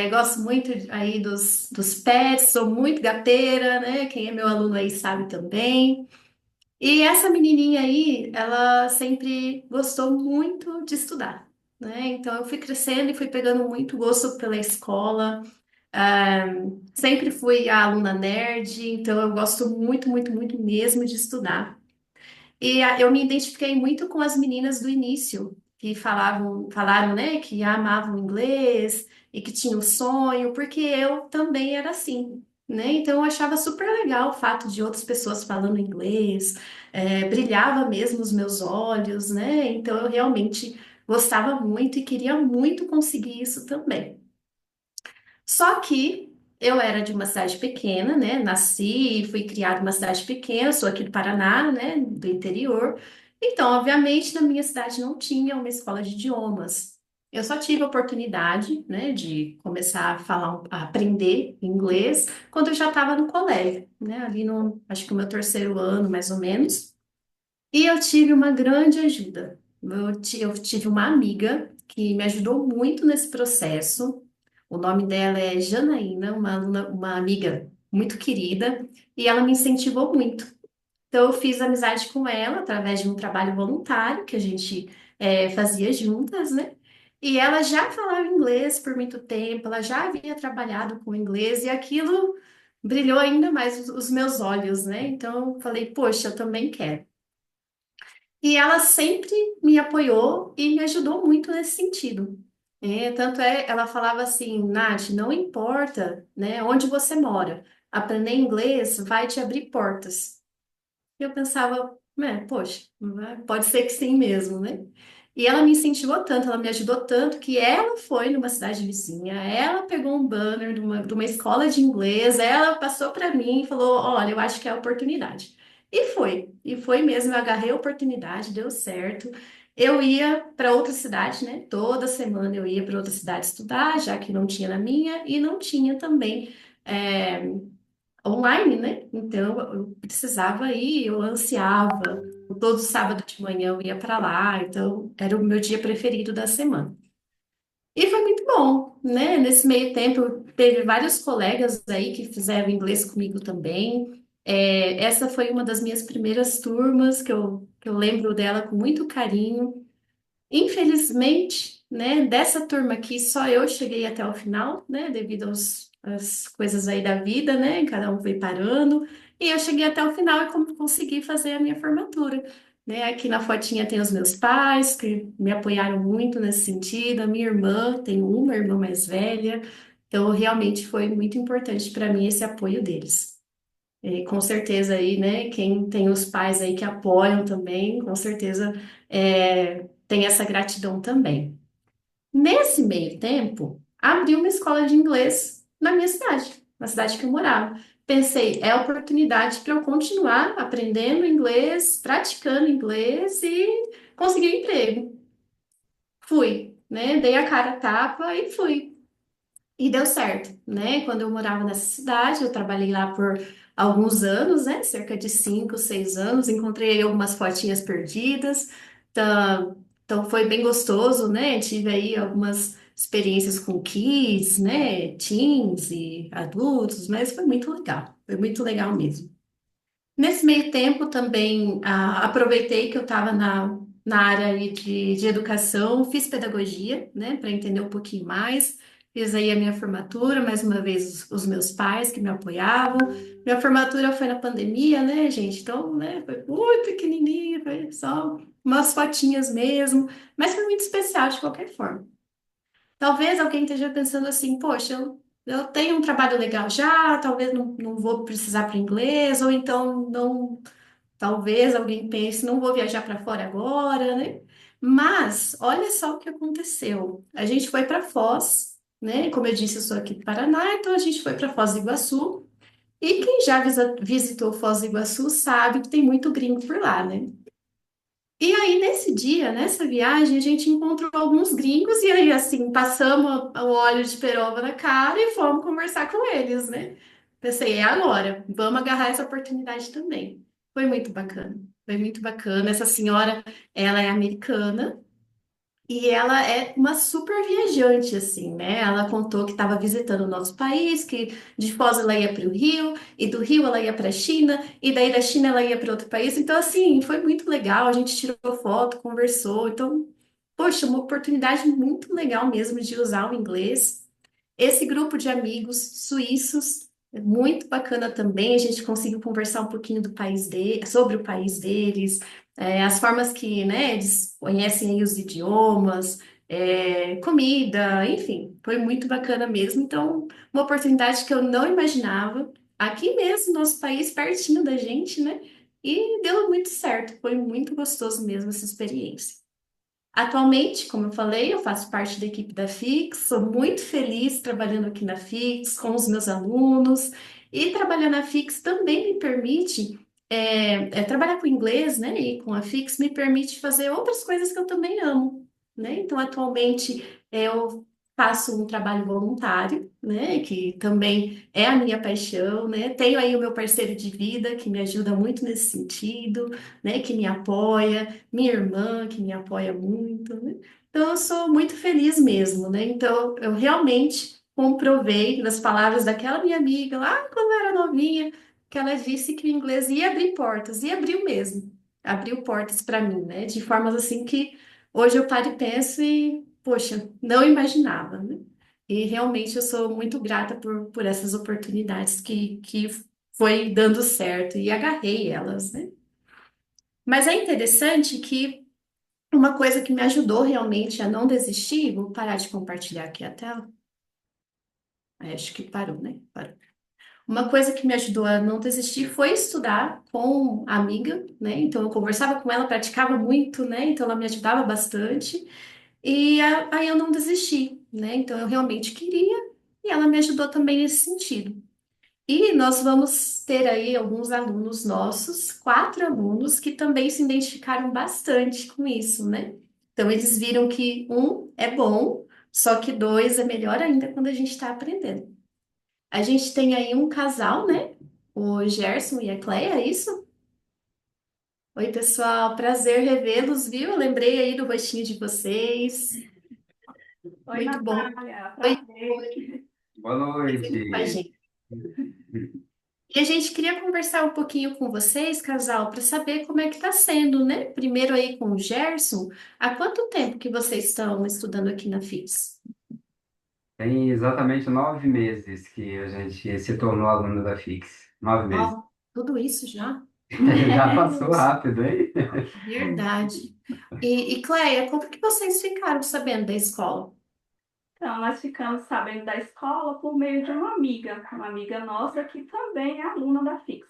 gosto muito aí dos pets, sou muito gateira, né? Quem é meu aluno aí sabe também. E essa menininha aí, ela sempre gostou muito de estudar, né? Então eu fui crescendo e fui pegando muito gosto pela escola. Ah, sempre fui a aluna nerd, então eu gosto muito, muito, muito mesmo de estudar. Eu me identifiquei muito com as meninas do início, que falaram, né, que amavam inglês e que tinham sonho, porque eu também era assim, né? Então eu achava super legal o fato de outras pessoas falando inglês, brilhava mesmo os meus olhos, né? Então eu realmente gostava muito e queria muito conseguir isso também. Só que eu era de uma cidade pequena, né? Nasci e fui criada numa cidade pequena, sou aqui do Paraná, né? Do interior. Então, obviamente, na minha cidade não tinha uma escola de idiomas. Eu só tive a oportunidade, né, de começar a falar, a aprender inglês quando eu já estava no colégio, né? Ali no, acho que o meu terceiro ano, mais ou menos. E eu tive uma grande ajuda. Eu tive uma amiga que me ajudou muito nesse processo. O nome dela é Janaína, uma aluna, uma amiga muito querida, e ela me incentivou muito. Então, eu fiz amizade com ela através de um trabalho voluntário que a gente fazia juntas, né? E ela já falava inglês por muito tempo, ela já havia trabalhado com inglês, e aquilo brilhou ainda mais os meus olhos, né? Então, eu falei, poxa, eu também quero. E ela sempre me apoiou e me ajudou muito nesse sentido. Tanto é, ela falava assim, Nath, não importa, né, onde você mora, aprender inglês vai te abrir portas. E eu pensava, poxa, pode ser que sim mesmo, né? E ela me incentivou tanto, ela me ajudou tanto, que ela foi numa cidade vizinha, ela pegou um banner de uma escola de inglês, ela passou para mim e falou: Olha, eu acho que é a oportunidade. E foi mesmo, eu agarrei a oportunidade, deu certo. Eu ia para outra cidade, né? Toda semana eu ia para outra cidade estudar, já que não tinha na minha, e não tinha também. é, Online, né? Então eu precisava ir, eu ansiava. Todo sábado de manhã eu ia para lá, então era o meu dia preferido da semana. E foi muito bom, né? Nesse meio tempo, teve vários colegas aí que fizeram inglês comigo também. Essa foi uma das minhas primeiras turmas, que eu lembro dela com muito carinho. Infelizmente, né, dessa turma aqui, só eu cheguei até o final, né, devido às coisas aí da vida, né, cada um foi parando, e eu cheguei até o final e consegui fazer a minha formatura, né. Aqui na fotinha tem os meus pais, que me apoiaram muito nesse sentido, a minha irmã, tenho uma irmã mais velha, então realmente foi muito importante para mim esse apoio deles. E com certeza aí, né, quem tem os pais aí que apoiam também, com certeza tem essa gratidão também. Nesse meio tempo, abri uma escola de inglês na minha cidade, na cidade que eu morava. Pensei, é oportunidade para eu continuar aprendendo inglês, praticando inglês e conseguir um emprego. Fui, né, dei a cara a tapa e fui. E deu certo, né? Quando eu morava nessa cidade, eu trabalhei lá por alguns anos, né? Cerca de 5, 6 anos. Encontrei algumas fotinhas perdidas. Então foi bem gostoso, né? Tive aí algumas experiências com kids, né? Teens e adultos, mas foi muito legal. Foi muito legal mesmo. Nesse meio tempo também aproveitei que eu estava na área aí de educação, fiz pedagogia, né, para entender um pouquinho mais. Fiz aí a minha formatura, mais uma vez os meus pais que me apoiavam. Minha formatura foi na pandemia, né, gente? Então, né, foi muito pequenininha, foi só umas fotinhas mesmo, mas foi muito especial de qualquer forma. Talvez alguém esteja pensando assim, poxa, eu tenho um trabalho legal já, talvez não vou precisar para inglês, ou então não. Talvez alguém pense, não vou viajar para fora agora, né? Mas olha só o que aconteceu. A gente foi para Foz, né? Como eu disse, eu sou aqui do Paraná, então a gente foi para Foz do Iguaçu. E quem já visitou Foz do Iguaçu sabe que tem muito gringo por lá, né? E aí, nesse dia, nessa viagem, a gente encontrou alguns gringos e aí, assim, passamos o óleo de peroba na cara e fomos conversar com eles, né? Pensei, é agora, vamos agarrar essa oportunidade também. Foi muito bacana, foi muito bacana. Essa senhora, ela é americana, e ela é uma super viajante, assim, né? Ela contou que estava visitando o nosso país, que de Foz ela ia para o Rio, e do Rio ela ia para a China, e daí da China ela ia para outro país. Então, assim, foi muito legal. A gente tirou foto, conversou. Então, poxa, uma oportunidade muito legal mesmo de usar o inglês. Esse grupo de amigos suíços é muito bacana também. A gente conseguiu conversar um pouquinho do país sobre o país deles, as formas que, né, eles conhecem aí os idiomas, comida, enfim, foi muito bacana mesmo. Então, uma oportunidade que eu não imaginava, aqui mesmo, no nosso país, pertinho da gente, né? E deu muito certo. Foi muito gostoso mesmo essa experiência. Atualmente, como eu falei, eu faço parte da equipe da Fix, sou muito feliz trabalhando aqui na Fix, com os meus alunos, e trabalhar na Fix também me permite, trabalhar com inglês, né, e com a Fix me permite fazer outras coisas que eu também amo, né? Então, atualmente, eu faço um trabalho voluntário, né, que também é a minha paixão, né? Tenho aí o meu parceiro de vida, que me ajuda muito nesse sentido, né, que me apoia, minha irmã que me apoia muito, né? Então eu sou muito feliz mesmo, né? Então eu realmente comprovei das palavras daquela minha amiga lá quando eu era novinha, que ela disse que o inglês ia abrir portas, e abriu mesmo. Abriu portas para mim, né? De formas assim que hoje eu paro e penso e, poxa, não imaginava, né? E realmente eu sou muito grata por essas oportunidades que foi dando certo e agarrei elas, né? Mas é interessante que uma coisa que me ajudou realmente a não desistir, vou parar de compartilhar aqui a tela. Acho que parou, né? Parou. Uma coisa que me ajudou a não desistir foi estudar com a amiga, né? Então eu conversava com ela, praticava muito, né? Então ela me ajudava bastante. Aí eu não desisti, né? Então eu realmente queria e ela me ajudou também nesse sentido. E nós vamos ter aí alguns alunos nossos, 4 alunos, que também se identificaram bastante com isso, né? Então eles viram que um é bom, só que dois é melhor ainda quando a gente está aprendendo. A gente tem aí um casal, né? O Gerson e a Cleia, é isso? Oi, pessoal, prazer revê-los, viu? Eu lembrei aí do rostinho de vocês. Oi, Muito bom. Natália, Oi, prazer. Boa presente com a noite. gente. E a gente queria conversar um pouquinho com vocês, casal, para saber como é que está sendo, né? Primeiro aí com o Gerson, há quanto tempo que vocês estão estudando aqui na FIS? Tem exatamente 9 meses que a gente se tornou aluno da Fix. 9 meses. Ó, tudo isso já? Já Meu passou Deus, rápido, hein? verdade. E Cleia, como que vocês ficaram sabendo da escola? Então, nós ficamos sabendo da escola por meio de uma amiga nossa que também é aluna da Fix.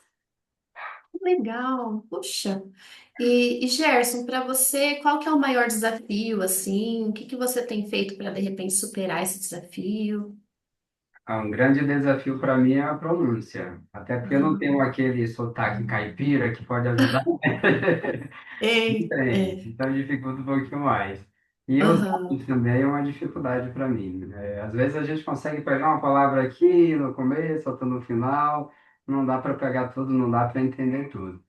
Legal, puxa. E Gerson, para você, qual que é o maior desafio, assim? O que que você tem feito para, de repente, superar esse desafio? Um grande desafio para mim é a pronúncia. Até porque eu não Ah, tenho aquele sotaque caipira que pode ajudar. Não tem. é. Então dificulta um pouquinho mais. E os Aham, áudios também é uma dificuldade para mim. Às vezes a gente consegue pegar uma palavra aqui no começo, outra no final. Não dá para pegar tudo, não dá para entender tudo.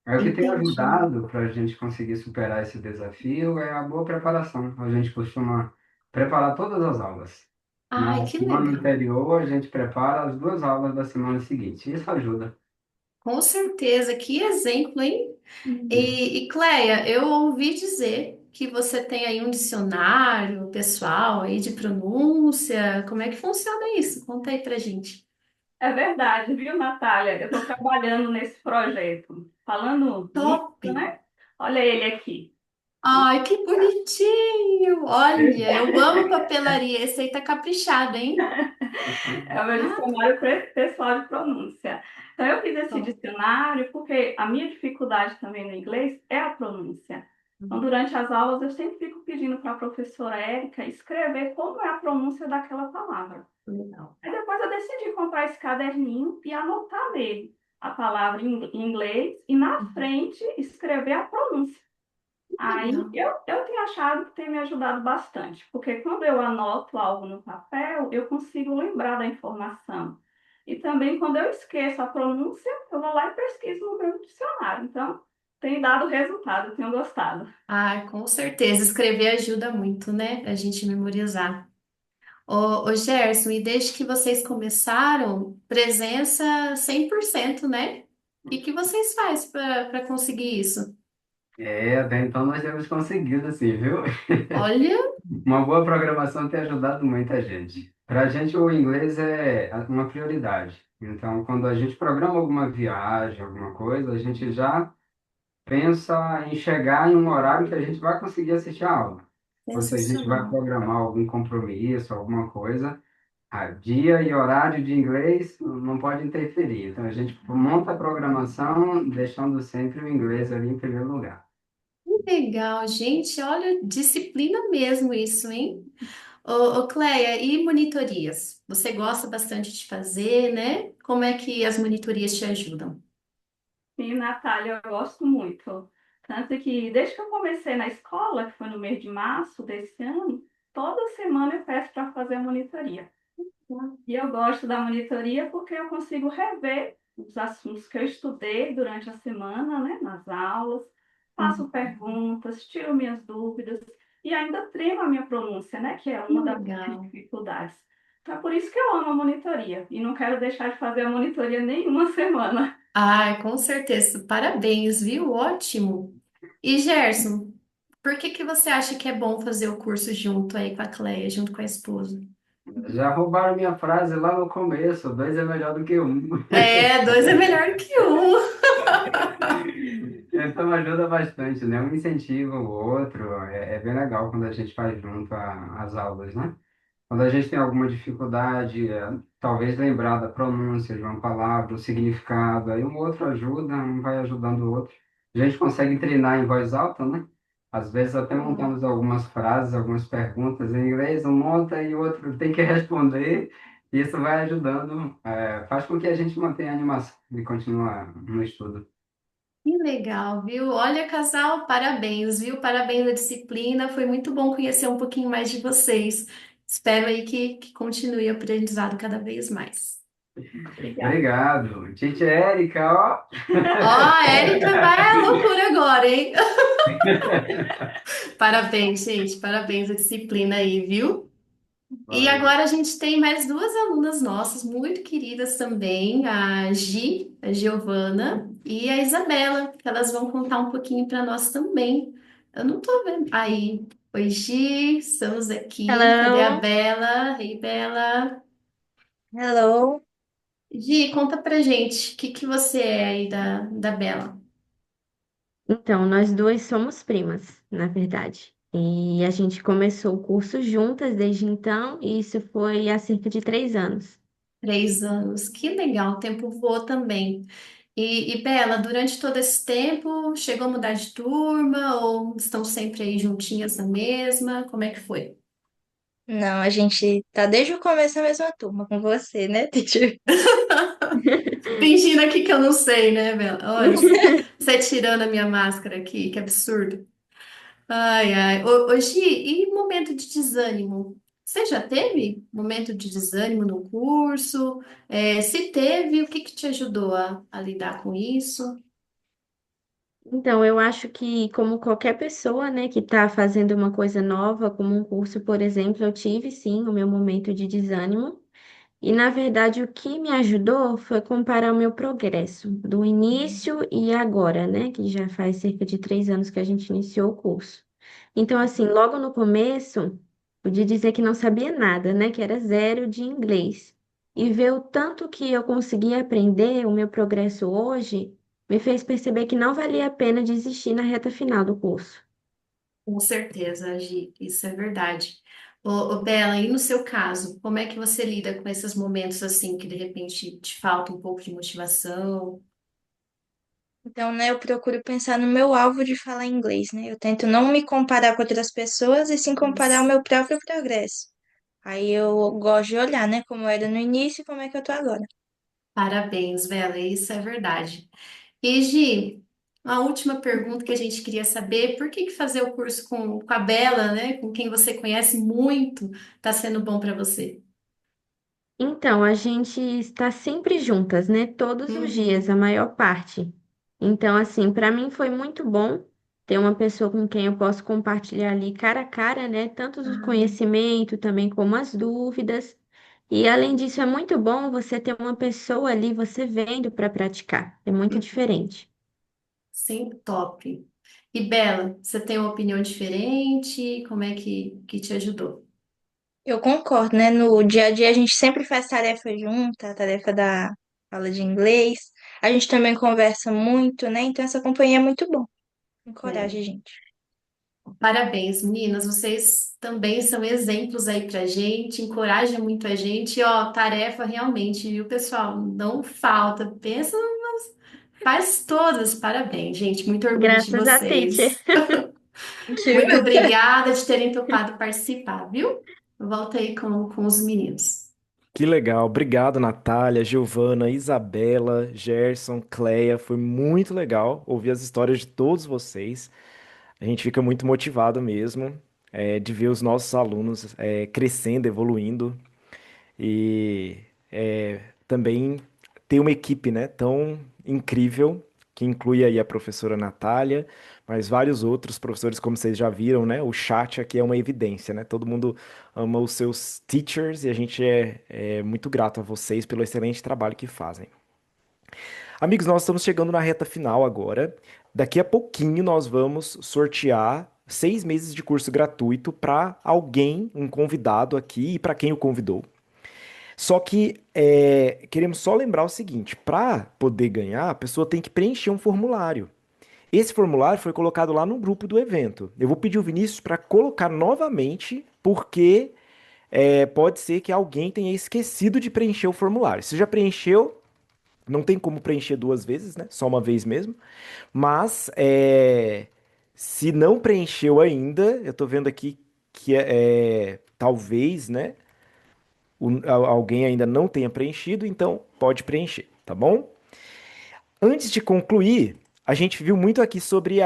Aí o que tem entendi. ajudado para a gente conseguir superar esse desafio é a boa preparação. A gente costuma preparar todas as aulas. Ai, Na que semana legal. anterior, a gente prepara as 2 aulas da semana seguinte. Isso ajuda. Com certeza, que exemplo, hein? Uhum. E Cleia, eu ouvi dizer que você tem aí um dicionário pessoal aí de pronúncia. Como é que funciona isso? Conta aí pra gente. É verdade, viu, Natália? Eu estou trabalhando nesse projeto. Falando nisso, Top! né? Olha ele aqui. Ai, que bonitinho! Olha, eu amo papelaria. Esse aí tá caprichado, hein? É o meu Ah, dicionário pessoal de pronúncia. Então, eu fiz esse top. dicionário porque a minha dificuldade também no inglês é a pronúncia. Então, durante as aulas, eu sempre fico pedindo para a professora Érica escrever como é a pronúncia daquela palavra. Legal. Aí depois eu decidi comprar esse caderninho e anotar nele a palavra em inglês e na frente escrever a pronúncia. Aí Legal. eu tenho achado que tem me ajudado bastante, porque quando eu anoto algo no papel, eu consigo lembrar da informação. E também quando eu esqueço a pronúncia, eu vou lá e pesquiso no meu dicionário. Então, tem dado resultado, eu tenho gostado. Ah, com certeza. Escrever ajuda muito, né? A gente memorizar. Ô Gerson, e desde que vocês começaram, presença 100%, né? O que que vocês fazem para conseguir isso? Até então nós temos conseguido, assim, viu? Olha, Uma boa programação tem ajudado muita gente. Para a gente, o inglês é uma prioridade. Então, quando a gente programa alguma viagem, alguma coisa, a gente já pensa em chegar em um horário que a gente vai conseguir assistir a aula. Ou se a gente vai sensacional. programar algum compromisso, alguma coisa, dia e horário de inglês não pode interferir. Então, a gente monta a programação deixando sempre o inglês ali em primeiro lugar. Que legal, gente. Olha, disciplina mesmo isso, hein? Ô Cleia, e monitorias? Você gosta bastante de fazer, né? Como é que as monitorias te ajudam? E, Natália, eu gosto muito. Tanto que, desde que eu comecei na escola, que foi no mês de março desse ano, toda semana eu peço para fazer a monitoria. E eu gosto da monitoria porque eu consigo rever os assuntos que eu estudei durante a semana, né, nas aulas, faço Uhum. perguntas, tiro minhas dúvidas e ainda treino a minha pronúncia, né, que é Que uma das minhas legal. dificuldades. Então, é por isso que eu amo a monitoria e não quero deixar de fazer a monitoria nenhuma semana. Ai, com certeza. Parabéns, viu? Ótimo. E Gerson, por que que você acha que é bom fazer o curso junto aí com a Cleia, junto com a esposa? Já roubaram minha frase lá no começo: dois é melhor do que um. É, dois é melhor que um. Então ajuda bastante, né? Um incentiva o outro. É bem legal quando a gente faz junto as aulas, né? Quando a gente tem alguma dificuldade, talvez lembrar da pronúncia de uma palavra, o significado, aí um outro ajuda, um vai ajudando o outro. A gente consegue treinar em voz alta, né? Às vezes até montamos algumas frases, algumas perguntas em inglês, um monta e o outro tem que responder. Isso vai ajudando, faz com que a gente mantenha a animação e continue no estudo. Que legal, viu? Olha, casal, parabéns, viu? Parabéns à disciplina. Foi muito bom conhecer um pouquinho mais de vocês. Espero aí que continue o aprendizado cada vez mais. Obrigada. Obrigado. Tite Érica, ó. Ó, a Érica vai à loucura agora, hein? Parabéns, gente. Parabéns à disciplina aí, viu? E Valeu. agora a gente tem mais duas alunas nossas, muito queridas também, a Giovana e a Isabela, que elas vão contar um pouquinho para nós também. Eu não tô vendo. Aí, oi, Gi, estamos aqui. Cadê a Hello, Bela? Ei, Bela. hello. Gi, conta pra gente, o que que você é aí da Bela? Então, nós duas somos primas, na verdade. E a gente começou o curso juntas desde então, e isso foi há cerca de 3 anos. 3 anos, que legal, o tempo voa também. E Bela, durante todo esse tempo, chegou a mudar de turma ou estão sempre aí juntinhas na mesma? Como é que foi? Não, a gente tá desde o começo na mesma turma com você, né, teacher? Fingindo aqui que eu não sei, né, Bela? Olha, você tirando a minha máscara aqui, que absurdo. Ai, ai. Ô, Gi, e momento de desânimo? Você já teve momento de desânimo no curso? Se teve, o que que te ajudou a lidar com isso? Então, eu acho que, como qualquer pessoa, né, que está fazendo uma coisa nova, como um curso, por exemplo, eu tive sim o meu momento de desânimo. E, na verdade, o que me ajudou foi comparar o meu progresso do início e agora, né? Que já faz cerca de 3 anos que a gente iniciou o curso. Então, assim, logo no começo, podia dizer que não sabia nada, né? Que era zero de inglês. E ver o tanto que eu consegui aprender, o meu progresso hoje, me fez perceber que não valia a pena desistir na reta final do curso. Com certeza, Gi, isso é verdade. Ô, Bela, e no seu caso, como é que você lida com esses momentos assim que de repente te falta um pouco de motivação? Então, né, eu procuro pensar no meu alvo de falar inglês, né? Eu tento não me comparar com outras pessoas e sim comparar o Isso. meu próprio progresso. Aí eu gosto de olhar, né, como eu era no início e como é que eu tô agora. Parabéns, Bela, isso é verdade. E Gi, a última pergunta que a gente queria saber, por que que fazer o curso com a Bela, né, com quem você conhece muito, está sendo bom para você? Então, a gente está sempre juntas, né? Todos os dias, a Uhum. maior parte. Então, assim, para mim foi muito bom ter uma pessoa com quem eu posso compartilhar ali cara a cara, né? Tanto o conhecimento também como as dúvidas. E além disso, é muito bom você ter uma pessoa ali, você vendo para praticar. É muito diferente. Sim, top. E Bela, você tem uma opinião diferente? Como é que te ajudou? Eu concordo, né? No dia a dia a gente sempre faz tarefa junta, a tarefa da aula de inglês. A gente também conversa muito, né? Então essa companhia é muito bom. É. Encoraja a gente. Parabéns, meninas. Vocês também são exemplos aí pra gente, encorajam muito a gente. E, ó, tarefa realmente, viu, pessoal? Não falta. Pensa, faz todas. Parabéns, gente. Muito orgulho de Graças a teacher. vocês. Muito obrigada de terem topado participar, viu? Volta aí com os meninos. Que legal. Obrigado, Natália, Giovana, Isabela, Gerson, Cleia. Foi muito legal ouvir as histórias de todos vocês. A gente fica muito motivado mesmo, de ver os nossos alunos, crescendo, evoluindo e também ter uma equipe, né, tão incrível que inclui aí a professora Natália, mas vários outros professores, como vocês já viram, né? O chat aqui é uma evidência, né? Todo mundo ama os seus teachers e a gente é muito grato a vocês pelo excelente trabalho que fazem. Amigos, nós estamos chegando na reta final agora. Daqui a pouquinho nós vamos sortear 6 meses de curso gratuito para alguém, um convidado aqui e para quem o convidou. Só que queremos só lembrar o seguinte: para poder ganhar, a pessoa tem que preencher um formulário. Esse formulário foi colocado lá no grupo do evento. Eu vou pedir o Vinícius para colocar novamente, porque pode ser que alguém tenha esquecido de preencher o formulário. Se já preencheu, não tem como preencher duas vezes, né? Só uma vez mesmo. Mas se não preencheu ainda, eu tô vendo aqui que talvez, né? Alguém ainda não tenha preenchido, então pode preencher, tá bom? Antes de concluir, a gente viu muito aqui sobre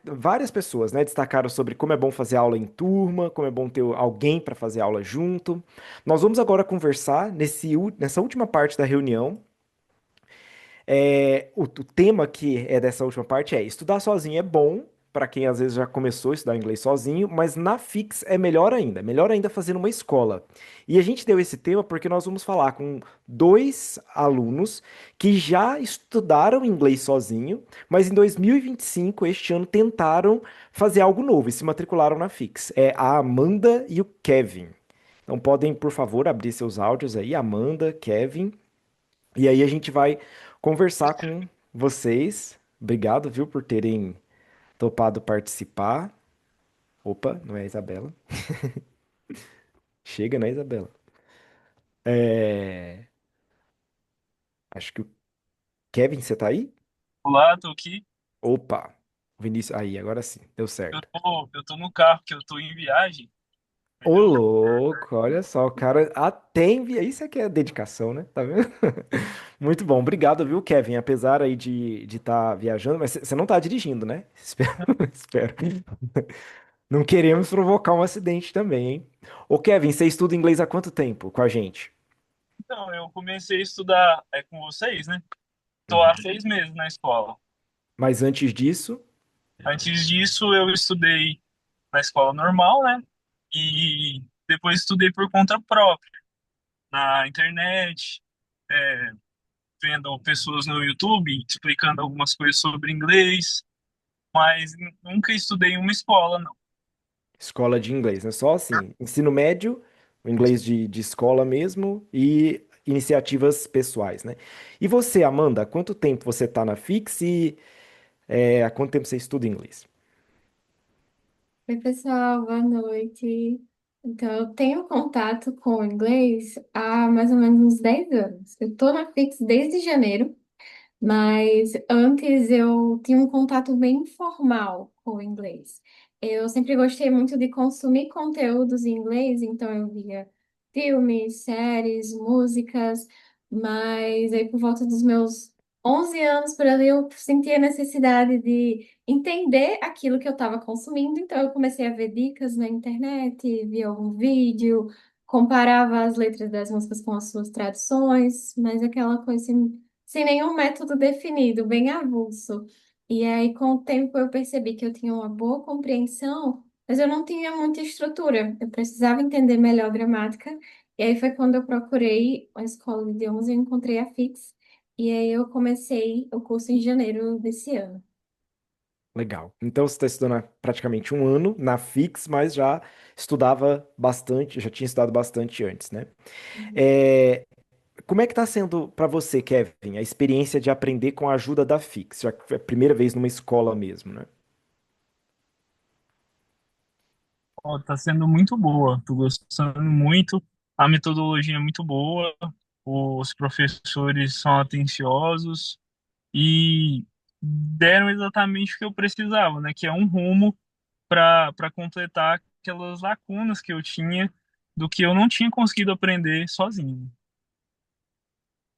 várias pessoas, né, destacaram sobre como é bom fazer aula em turma, como é bom ter alguém para fazer aula junto. Nós vamos agora conversar nessa última parte da reunião. O tema que é dessa última parte é: estudar sozinho é bom para quem às vezes já começou a estudar inglês sozinho, mas na Fix é melhor ainda fazer numa escola. E a gente deu esse tema porque nós vamos falar com dois alunos que já estudaram inglês sozinho, mas em 2025, este ano, tentaram fazer algo novo e se matricularam na Fix. É a Amanda e o Kevin. Então podem, por favor, abrir seus áudios aí, Amanda, Kevin. E aí a gente vai conversar com vocês. Obrigado, viu, por terem topado participar. Opa, não é a Isabela. Chega, né, Isabela? É, Acho que o Kevin, você tá aí? Olá, tô aqui. Opa, Vinícius, aí, agora sim, deu Eu certo. tô, eu tô no carro, que eu tô em viagem, Ô, entendeu? louco, olha só, o cara até envia. Isso aqui é dedicação, né? Tá vendo? Muito bom, obrigado, viu, Kevin? Apesar aí de estar viajando, mas você não tá dirigindo, né? Espero, espero. Não queremos provocar um acidente também, hein? Ô, Kevin, você estuda inglês há quanto tempo com a gente? Então, eu comecei a estudar com vocês, né? Tô há Uhum. 6 meses na escola. Mas antes disso, Antes disso, eu estudei na escola normal, né? E depois estudei por conta própria, na internet, é, vendo pessoas no YouTube explicando algumas coisas sobre inglês, mas nunca estudei em uma escola, não. escola de inglês, né? Só assim, ensino médio, o inglês de escola mesmo e iniciativas pessoais, né? E você, Amanda, há quanto tempo você tá na Fix e há quanto tempo você estuda inglês? Oi, pessoal, boa noite. Então, eu tenho contato com o inglês há mais ou menos uns 10 anos. Eu tô na Fix desde janeiro. Mas antes eu tinha um contato bem informal com o inglês. Eu sempre gostei muito de consumir conteúdos em inglês, então eu via filmes, séries, músicas, mas aí por volta dos meus 11 anos por ali eu sentia a necessidade de entender aquilo que eu estava consumindo, então eu comecei a ver dicas na internet, via algum vídeo, comparava as letras das músicas com as suas traduções, mas aquela coisa assim, sem nenhum método definido, bem avulso. E aí, com o tempo, eu percebi que eu tinha uma boa compreensão, mas eu não tinha muita estrutura. Eu precisava entender melhor gramática. E aí foi quando eu procurei a escola de idiomas e eu encontrei a Fix. E aí eu comecei o curso em janeiro desse ano. Legal. Então você está estudando há praticamente um ano na Fix, mas já estudava bastante, já tinha estudado bastante antes, né? É, Como é que está sendo para você, Kevin, a experiência de aprender com a ajuda da Fix? Já que foi a primeira vez numa escola mesmo, né? Ó, tá sendo muito boa, tô gostando muito. A metodologia é muito boa, os professores são atenciosos e deram exatamente o que eu precisava, né? Que é um rumo para completar aquelas lacunas que eu tinha do que eu não tinha conseguido aprender sozinho.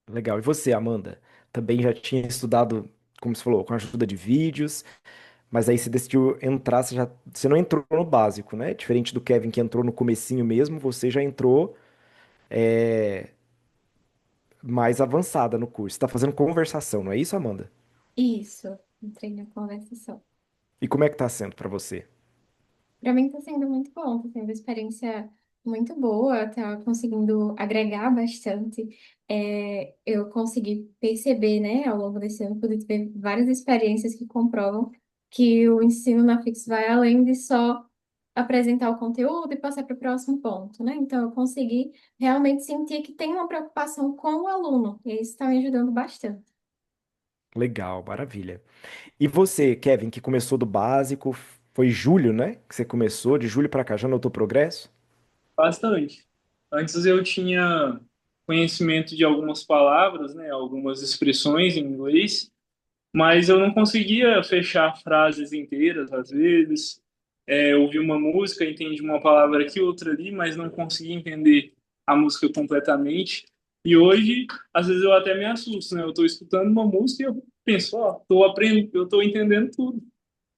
Legal. E você, Amanda? Também já tinha estudado, como você falou, com a ajuda de vídeos, mas aí você decidiu entrar, você não entrou no básico, né? Diferente do Kevin que entrou no comecinho mesmo, você já entrou é, mais avançada no curso. Você tá fazendo conversação, não é isso, Amanda? Isso, entrei na conversação. E como é que tá sendo para você? Para mim está sendo muito bom, está sendo uma experiência muito boa, tá conseguindo agregar bastante. Eu consegui perceber, né, ao longo desse ano, pude ter várias experiências que comprovam que o ensino na Fix vai além de só apresentar o conteúdo e passar para o próximo ponto, né? Então, eu consegui realmente sentir que tem uma preocupação com o aluno, e isso está me ajudando bastante. Legal, maravilha. E você, Kevin, que começou do básico, foi julho, né? Que você começou, de julho para cá, já notou progresso? Bastante. Antes eu tinha conhecimento de algumas palavras, né, algumas expressões em inglês, mas eu não conseguia fechar frases inteiras, às vezes. Eu ouvi uma música, entendi uma palavra aqui, outra ali, mas não conseguia entender a música completamente. E hoje, às vezes eu até me assusto, né? Eu estou escutando uma música e eu penso, ó, tô aprendendo, eu estou entendendo tudo.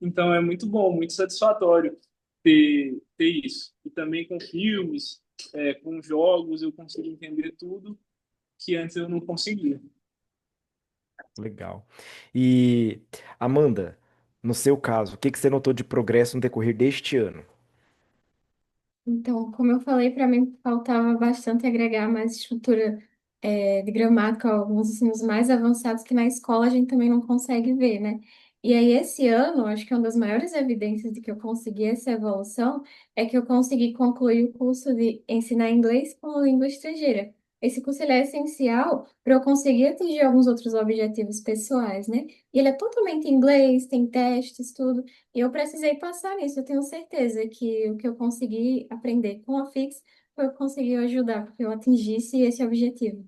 Então é muito bom, muito satisfatório ter isso. E também com filmes, com jogos, eu consigo entender tudo que antes eu não conseguia. Legal. E, Amanda, no seu caso, o que que você notou de progresso no decorrer deste ano? Então, como eu falei, para mim faltava bastante agregar mais estrutura de gramática, alguns ensinos mais avançados que na escola a gente também não consegue ver, né? E aí, esse ano, acho que uma das maiores evidências de que eu consegui essa evolução é que eu consegui concluir o curso de ensinar inglês como língua estrangeira. Esse curso ele é essencial para eu conseguir atingir alguns outros objetivos pessoais, né? E ele é totalmente em inglês, tem testes, tudo. E eu precisei passar nisso. Eu tenho certeza que o que eu consegui aprender com a Fix foi o que conseguiu ajudar para que eu atingisse esse objetivo.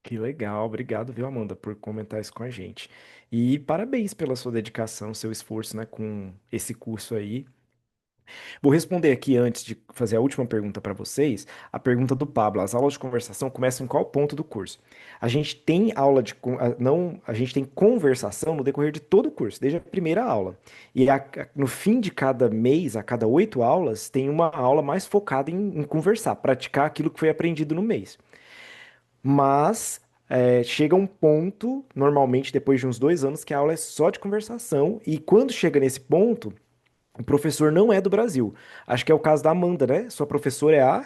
Que legal, obrigado, viu, Amanda, por comentar isso com a gente. E parabéns pela sua dedicação, seu esforço, né, com esse curso aí. Vou responder aqui antes de fazer a última pergunta para vocês, a pergunta do Pablo. As aulas de conversação começam em qual ponto do curso? A gente tem aula de não, a gente tem conversação no decorrer de todo o curso, desde a primeira aula. E no fim de cada mês, a cada 8 aulas, tem uma aula mais focada em conversar, praticar aquilo que foi aprendido no mês. Mas chega um ponto, normalmente depois de uns 2 anos, que a aula é só de conversação. E quando chega nesse ponto, o professor não é do Brasil. Acho que é o caso da Amanda, né? Sua professora é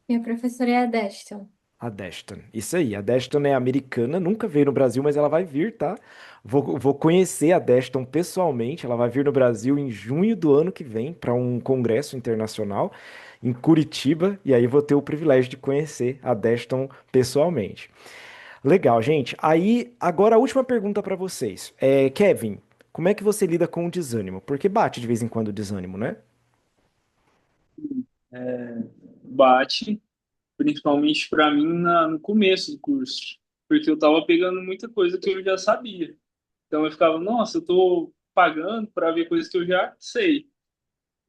Minha professora é a Deston. a Deston. Isso aí, a Deston é americana, nunca veio no Brasil, mas ela vai vir, tá? Vou conhecer a Deston pessoalmente. Ela vai vir no Brasil em junho do ano que vem para um congresso internacional em Curitiba, e aí vou ter o privilégio de conhecer a Deston pessoalmente. Legal, gente. Aí, agora a última pergunta para vocês. Kevin, como é que você lida com o desânimo? Porque bate de vez em quando o desânimo, né? É, bate, principalmente para mim no começo do curso, porque eu estava pegando muita coisa que eu já sabia. Então eu ficava, nossa, eu estou pagando para ver coisas que eu já sei.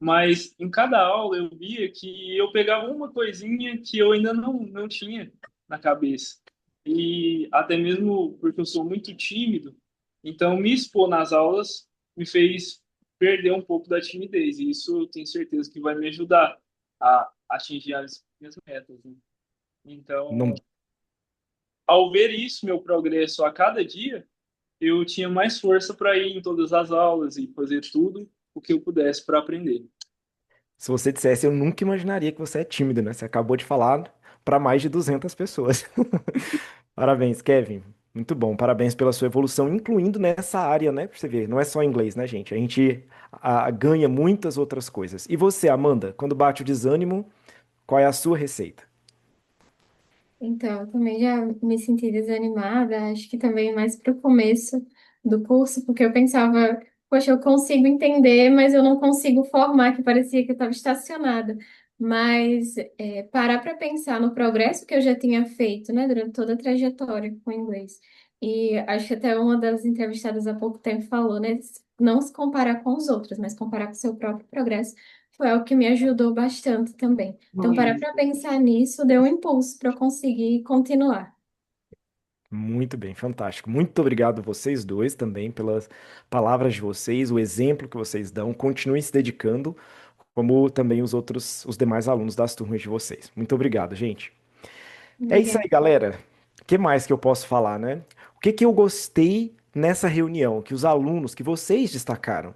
Mas em cada aula eu via que eu pegava uma coisinha que eu ainda não tinha na cabeça. E até mesmo porque eu sou muito tímido, então me expor nas aulas me fez perder um pouco da timidez. E isso eu tenho certeza que vai me ajudar a atingir as minhas metas, né? Não, Então, ao ver isso, meu progresso a cada dia, eu tinha mais força para ir em todas as aulas e fazer tudo o que eu pudesse para aprender. se você dissesse, eu nunca imaginaria que você é tímido, né? Você acabou de falar para mais de 200 pessoas. Parabéns, Kevin. Muito bom. Parabéns pela sua evolução, incluindo nessa área, né? Pra você ver, não é só inglês, né, gente? A gente ganha muitas outras coisas. E você, Amanda, quando bate o desânimo, qual é a sua receita? Então, eu também já me senti desanimada, acho que também mais para o começo do curso, porque eu pensava, poxa, eu consigo entender, mas eu não consigo formar, que parecia que eu estava estacionada. Mas parar para pensar no progresso que eu já tinha feito, né, durante toda a trajetória com o inglês. E acho que até uma das entrevistadas há pouco tempo falou, né, não se comparar com os outros, mas comparar com o seu próprio progresso. Foi algo que me ajudou bastante também. Então, parar para pensar nisso deu um impulso para eu conseguir continuar. Muito bem, fantástico. Muito obrigado vocês dois também pelas palavras de vocês, o exemplo que vocês dão. Continuem se dedicando, como também os demais alunos das turmas de vocês. Muito obrigado, gente. É isso Obrigada. aí, galera. O que mais que eu posso falar, né? O que que eu gostei nessa reunião, que os alunos, que vocês destacaram?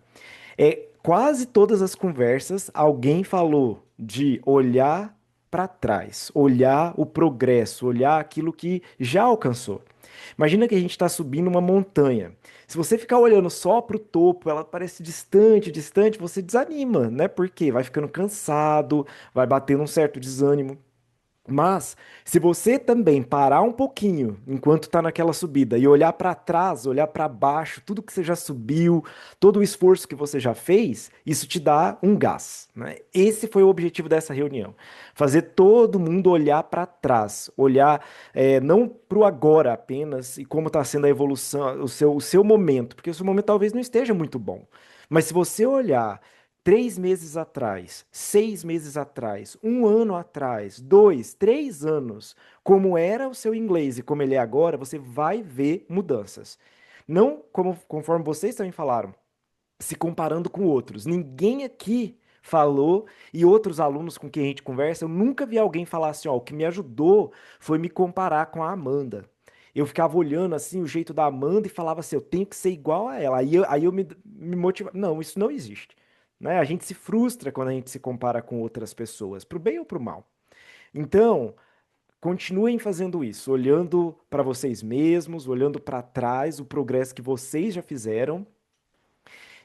Quase todas as conversas, alguém falou de olhar para trás, olhar o progresso, olhar aquilo que já alcançou. Imagina que a gente está subindo uma montanha. Se você ficar olhando só para o topo, ela parece distante, distante, você desanima, né? Porque vai ficando cansado, vai batendo um certo desânimo. Mas, se você também parar um pouquinho enquanto está naquela subida e olhar para trás, olhar para baixo, tudo que você já subiu, todo o esforço que você já fez, isso te dá um gás, né? Esse foi o objetivo dessa reunião. Fazer todo mundo olhar para trás, olhar não para o agora apenas e como está sendo a evolução, o seu momento, porque o seu momento talvez não esteja muito bom. Mas se você olhar 3 meses atrás, 6 meses atrás, um ano atrás, 2, 3 anos, como era o seu inglês e como ele é agora, você vai ver mudanças. Não como, conforme vocês também falaram, se comparando com outros. Ninguém aqui falou, e outros alunos com quem a gente conversa, eu nunca vi alguém falar assim, ó, o que me ajudou foi me comparar com a Amanda. Eu ficava olhando assim o jeito da Amanda e falava assim, eu tenho que ser igual a ela. Aí eu me motivava. Não, isso não existe. Né? A gente se frustra quando a gente se compara com outras pessoas, pro bem ou pro mal. Então, continuem fazendo isso, olhando para vocês mesmos, olhando para trás, o progresso que vocês já fizeram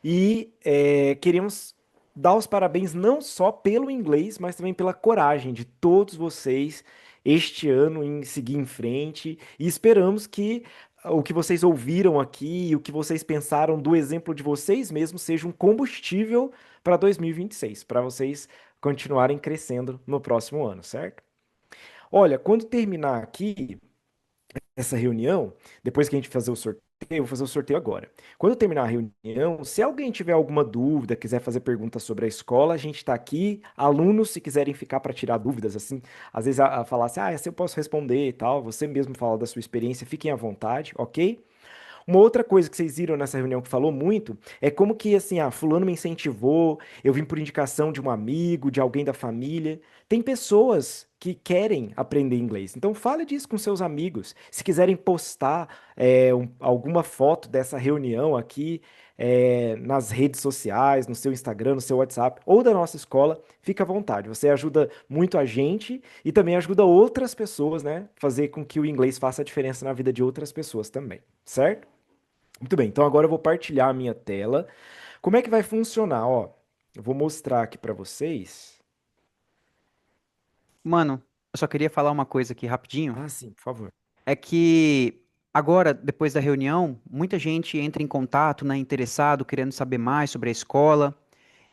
e queremos dar os parabéns não só pelo inglês, mas também pela coragem de todos vocês este ano em seguir em frente. E esperamos que o que vocês ouviram aqui e o que vocês pensaram do exemplo de vocês mesmos seja um combustível para 2026, para vocês continuarem crescendo no próximo ano, certo? Olha, quando terminar aqui essa reunião, depois que a gente fazer o sorteio, eu vou fazer o sorteio agora. Quando terminar a reunião, se alguém tiver alguma dúvida, quiser fazer perguntas sobre a escola, a gente está aqui. Alunos, se quiserem ficar para tirar dúvidas, assim, às vezes a falar assim, essa eu posso responder e tal, você mesmo fala da sua experiência, fiquem à vontade, ok? Uma outra coisa que vocês viram nessa reunião que falou muito é como que, assim, fulano me incentivou, eu vim por indicação de um amigo, de alguém da família. Tem pessoas que querem aprender inglês, então fale disso com seus amigos. Se quiserem postar alguma foto dessa reunião aqui nas redes sociais, no seu Instagram, no seu WhatsApp ou da nossa escola, fica à vontade. Você ajuda muito a gente e também ajuda outras pessoas, né? Fazer com que o inglês faça a diferença na vida de outras pessoas também, certo? Muito bem, então agora eu vou partilhar a minha tela. Como é que vai funcionar? Ó, eu vou mostrar aqui para vocês. Mano, eu só queria falar uma coisa aqui rapidinho. Ah, sim, por favor. É que agora, depois da reunião, muita gente entra em contato, né, interessado, querendo saber mais sobre a escola.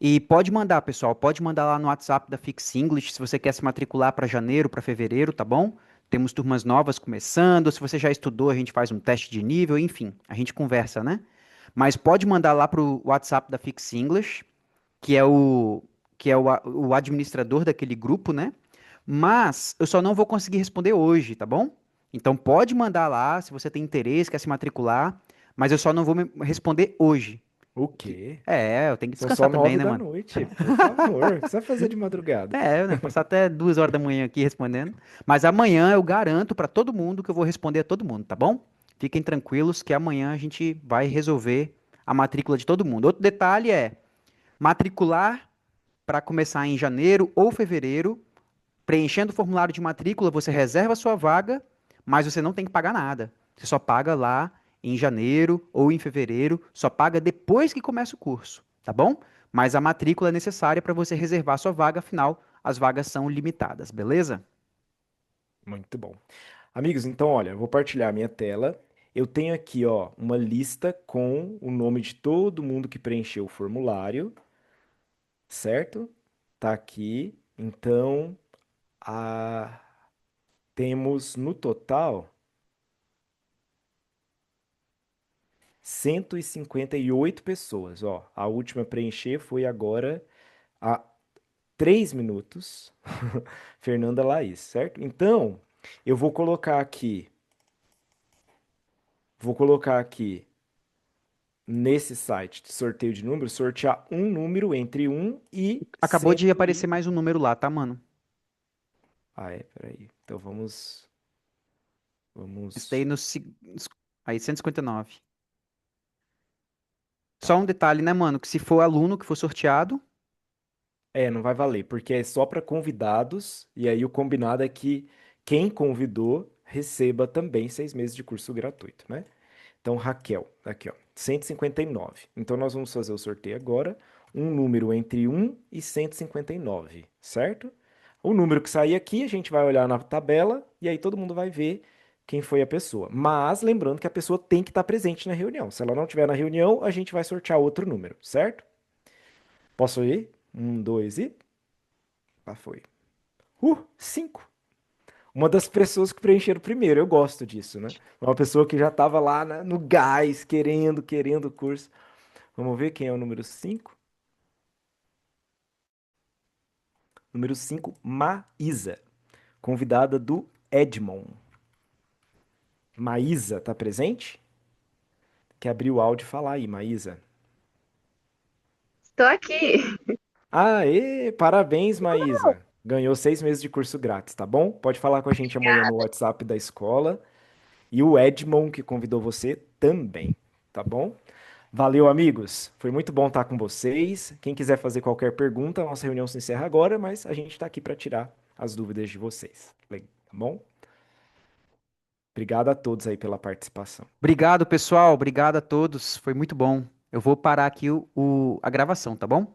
E pode mandar, pessoal, pode mandar lá no WhatsApp da Fix English se você quer se matricular para janeiro, para fevereiro, tá bom? Temos turmas novas começando. Se você já estudou, a gente faz um teste de nível, enfim, a gente conversa, né? Mas pode mandar lá pro WhatsApp da Fix English, que é o administrador daquele grupo, né? Mas eu só não vou conseguir responder hoje, tá bom? Então pode mandar lá se você tem interesse, quer se matricular, mas eu só não vou responder hoje. O quê? Eu tenho que São descansar só também, nove né, da mano? noite, por favor. O que você vai fazer de madrugada? Né? Passar até 2 horas da manhã aqui respondendo. Mas amanhã eu garanto pra todo mundo que eu vou responder a todo mundo, tá bom? Fiquem tranquilos que amanhã a gente vai resolver a matrícula de todo mundo. Outro detalhe é matricular para começar em janeiro ou fevereiro. Preenchendo o formulário de matrícula, você reserva a sua vaga, mas você não tem que pagar nada. Você só paga lá em janeiro ou em fevereiro, só paga depois que começa o curso, tá bom? Mas a matrícula é necessária para você reservar a sua vaga, afinal, as vagas são limitadas, beleza? Muito bom. Amigos, então, olha, eu vou partilhar a minha tela. Eu tenho aqui, ó, uma lista com o nome de todo mundo que preencheu o formulário, certo? Tá aqui. Então, a... temos no total 158 pessoas, ó. A última a preencher foi agora há 3 minutos. Fernanda Laís, certo? Então, eu vou colocar aqui nesse site de sorteio de números, sortear um número entre 1 e Acabou 100. de aparecer mais um número lá, tá, mano? Peraí. Então vamos. Está aí Vamos. no. Aí, 159. Só um detalhe, né, mano? Que se for aluno que for sorteado, Não vai valer, porque é só para convidados, e aí o combinado é que quem convidou receba também 6 meses de curso gratuito, né? Então, Raquel, aqui, ó, 159. Então, nós vamos fazer o sorteio agora, um número entre 1 e 159, certo? O número que sair aqui, a gente vai olhar na tabela e aí todo mundo vai ver quem foi a pessoa. Mas lembrando que a pessoa tem que estar presente na reunião. Se ela não estiver na reunião, a gente vai sortear outro número, certo? Posso ir? Um, dois e. Lá foi. 5. Uma das pessoas que preencheram primeiro. Eu gosto disso, né? Uma pessoa que já estava lá no gás, querendo o curso. Vamos ver quem é o número 5. Número 5, Maísa. Convidada do Edmond. Maísa, tá presente? Quer abrir o áudio e falar aí, Maísa. Estou aqui. Aê, parabéns, Maísa. Ganhou 6 meses de curso grátis, tá bom? Pode falar com a gente amanhã no WhatsApp da escola. E o Edmond, que convidou você, também, tá bom? Valeu, amigos. Foi muito bom estar com vocês. Quem quiser fazer qualquer pergunta, a nossa reunião se encerra agora, mas a gente está aqui para tirar as dúvidas de vocês. Tá bom? Obrigado a todos aí pela participação. Obrigado, pessoal. Obrigado a todos. Foi muito bom. Eu vou parar aqui a gravação, tá bom?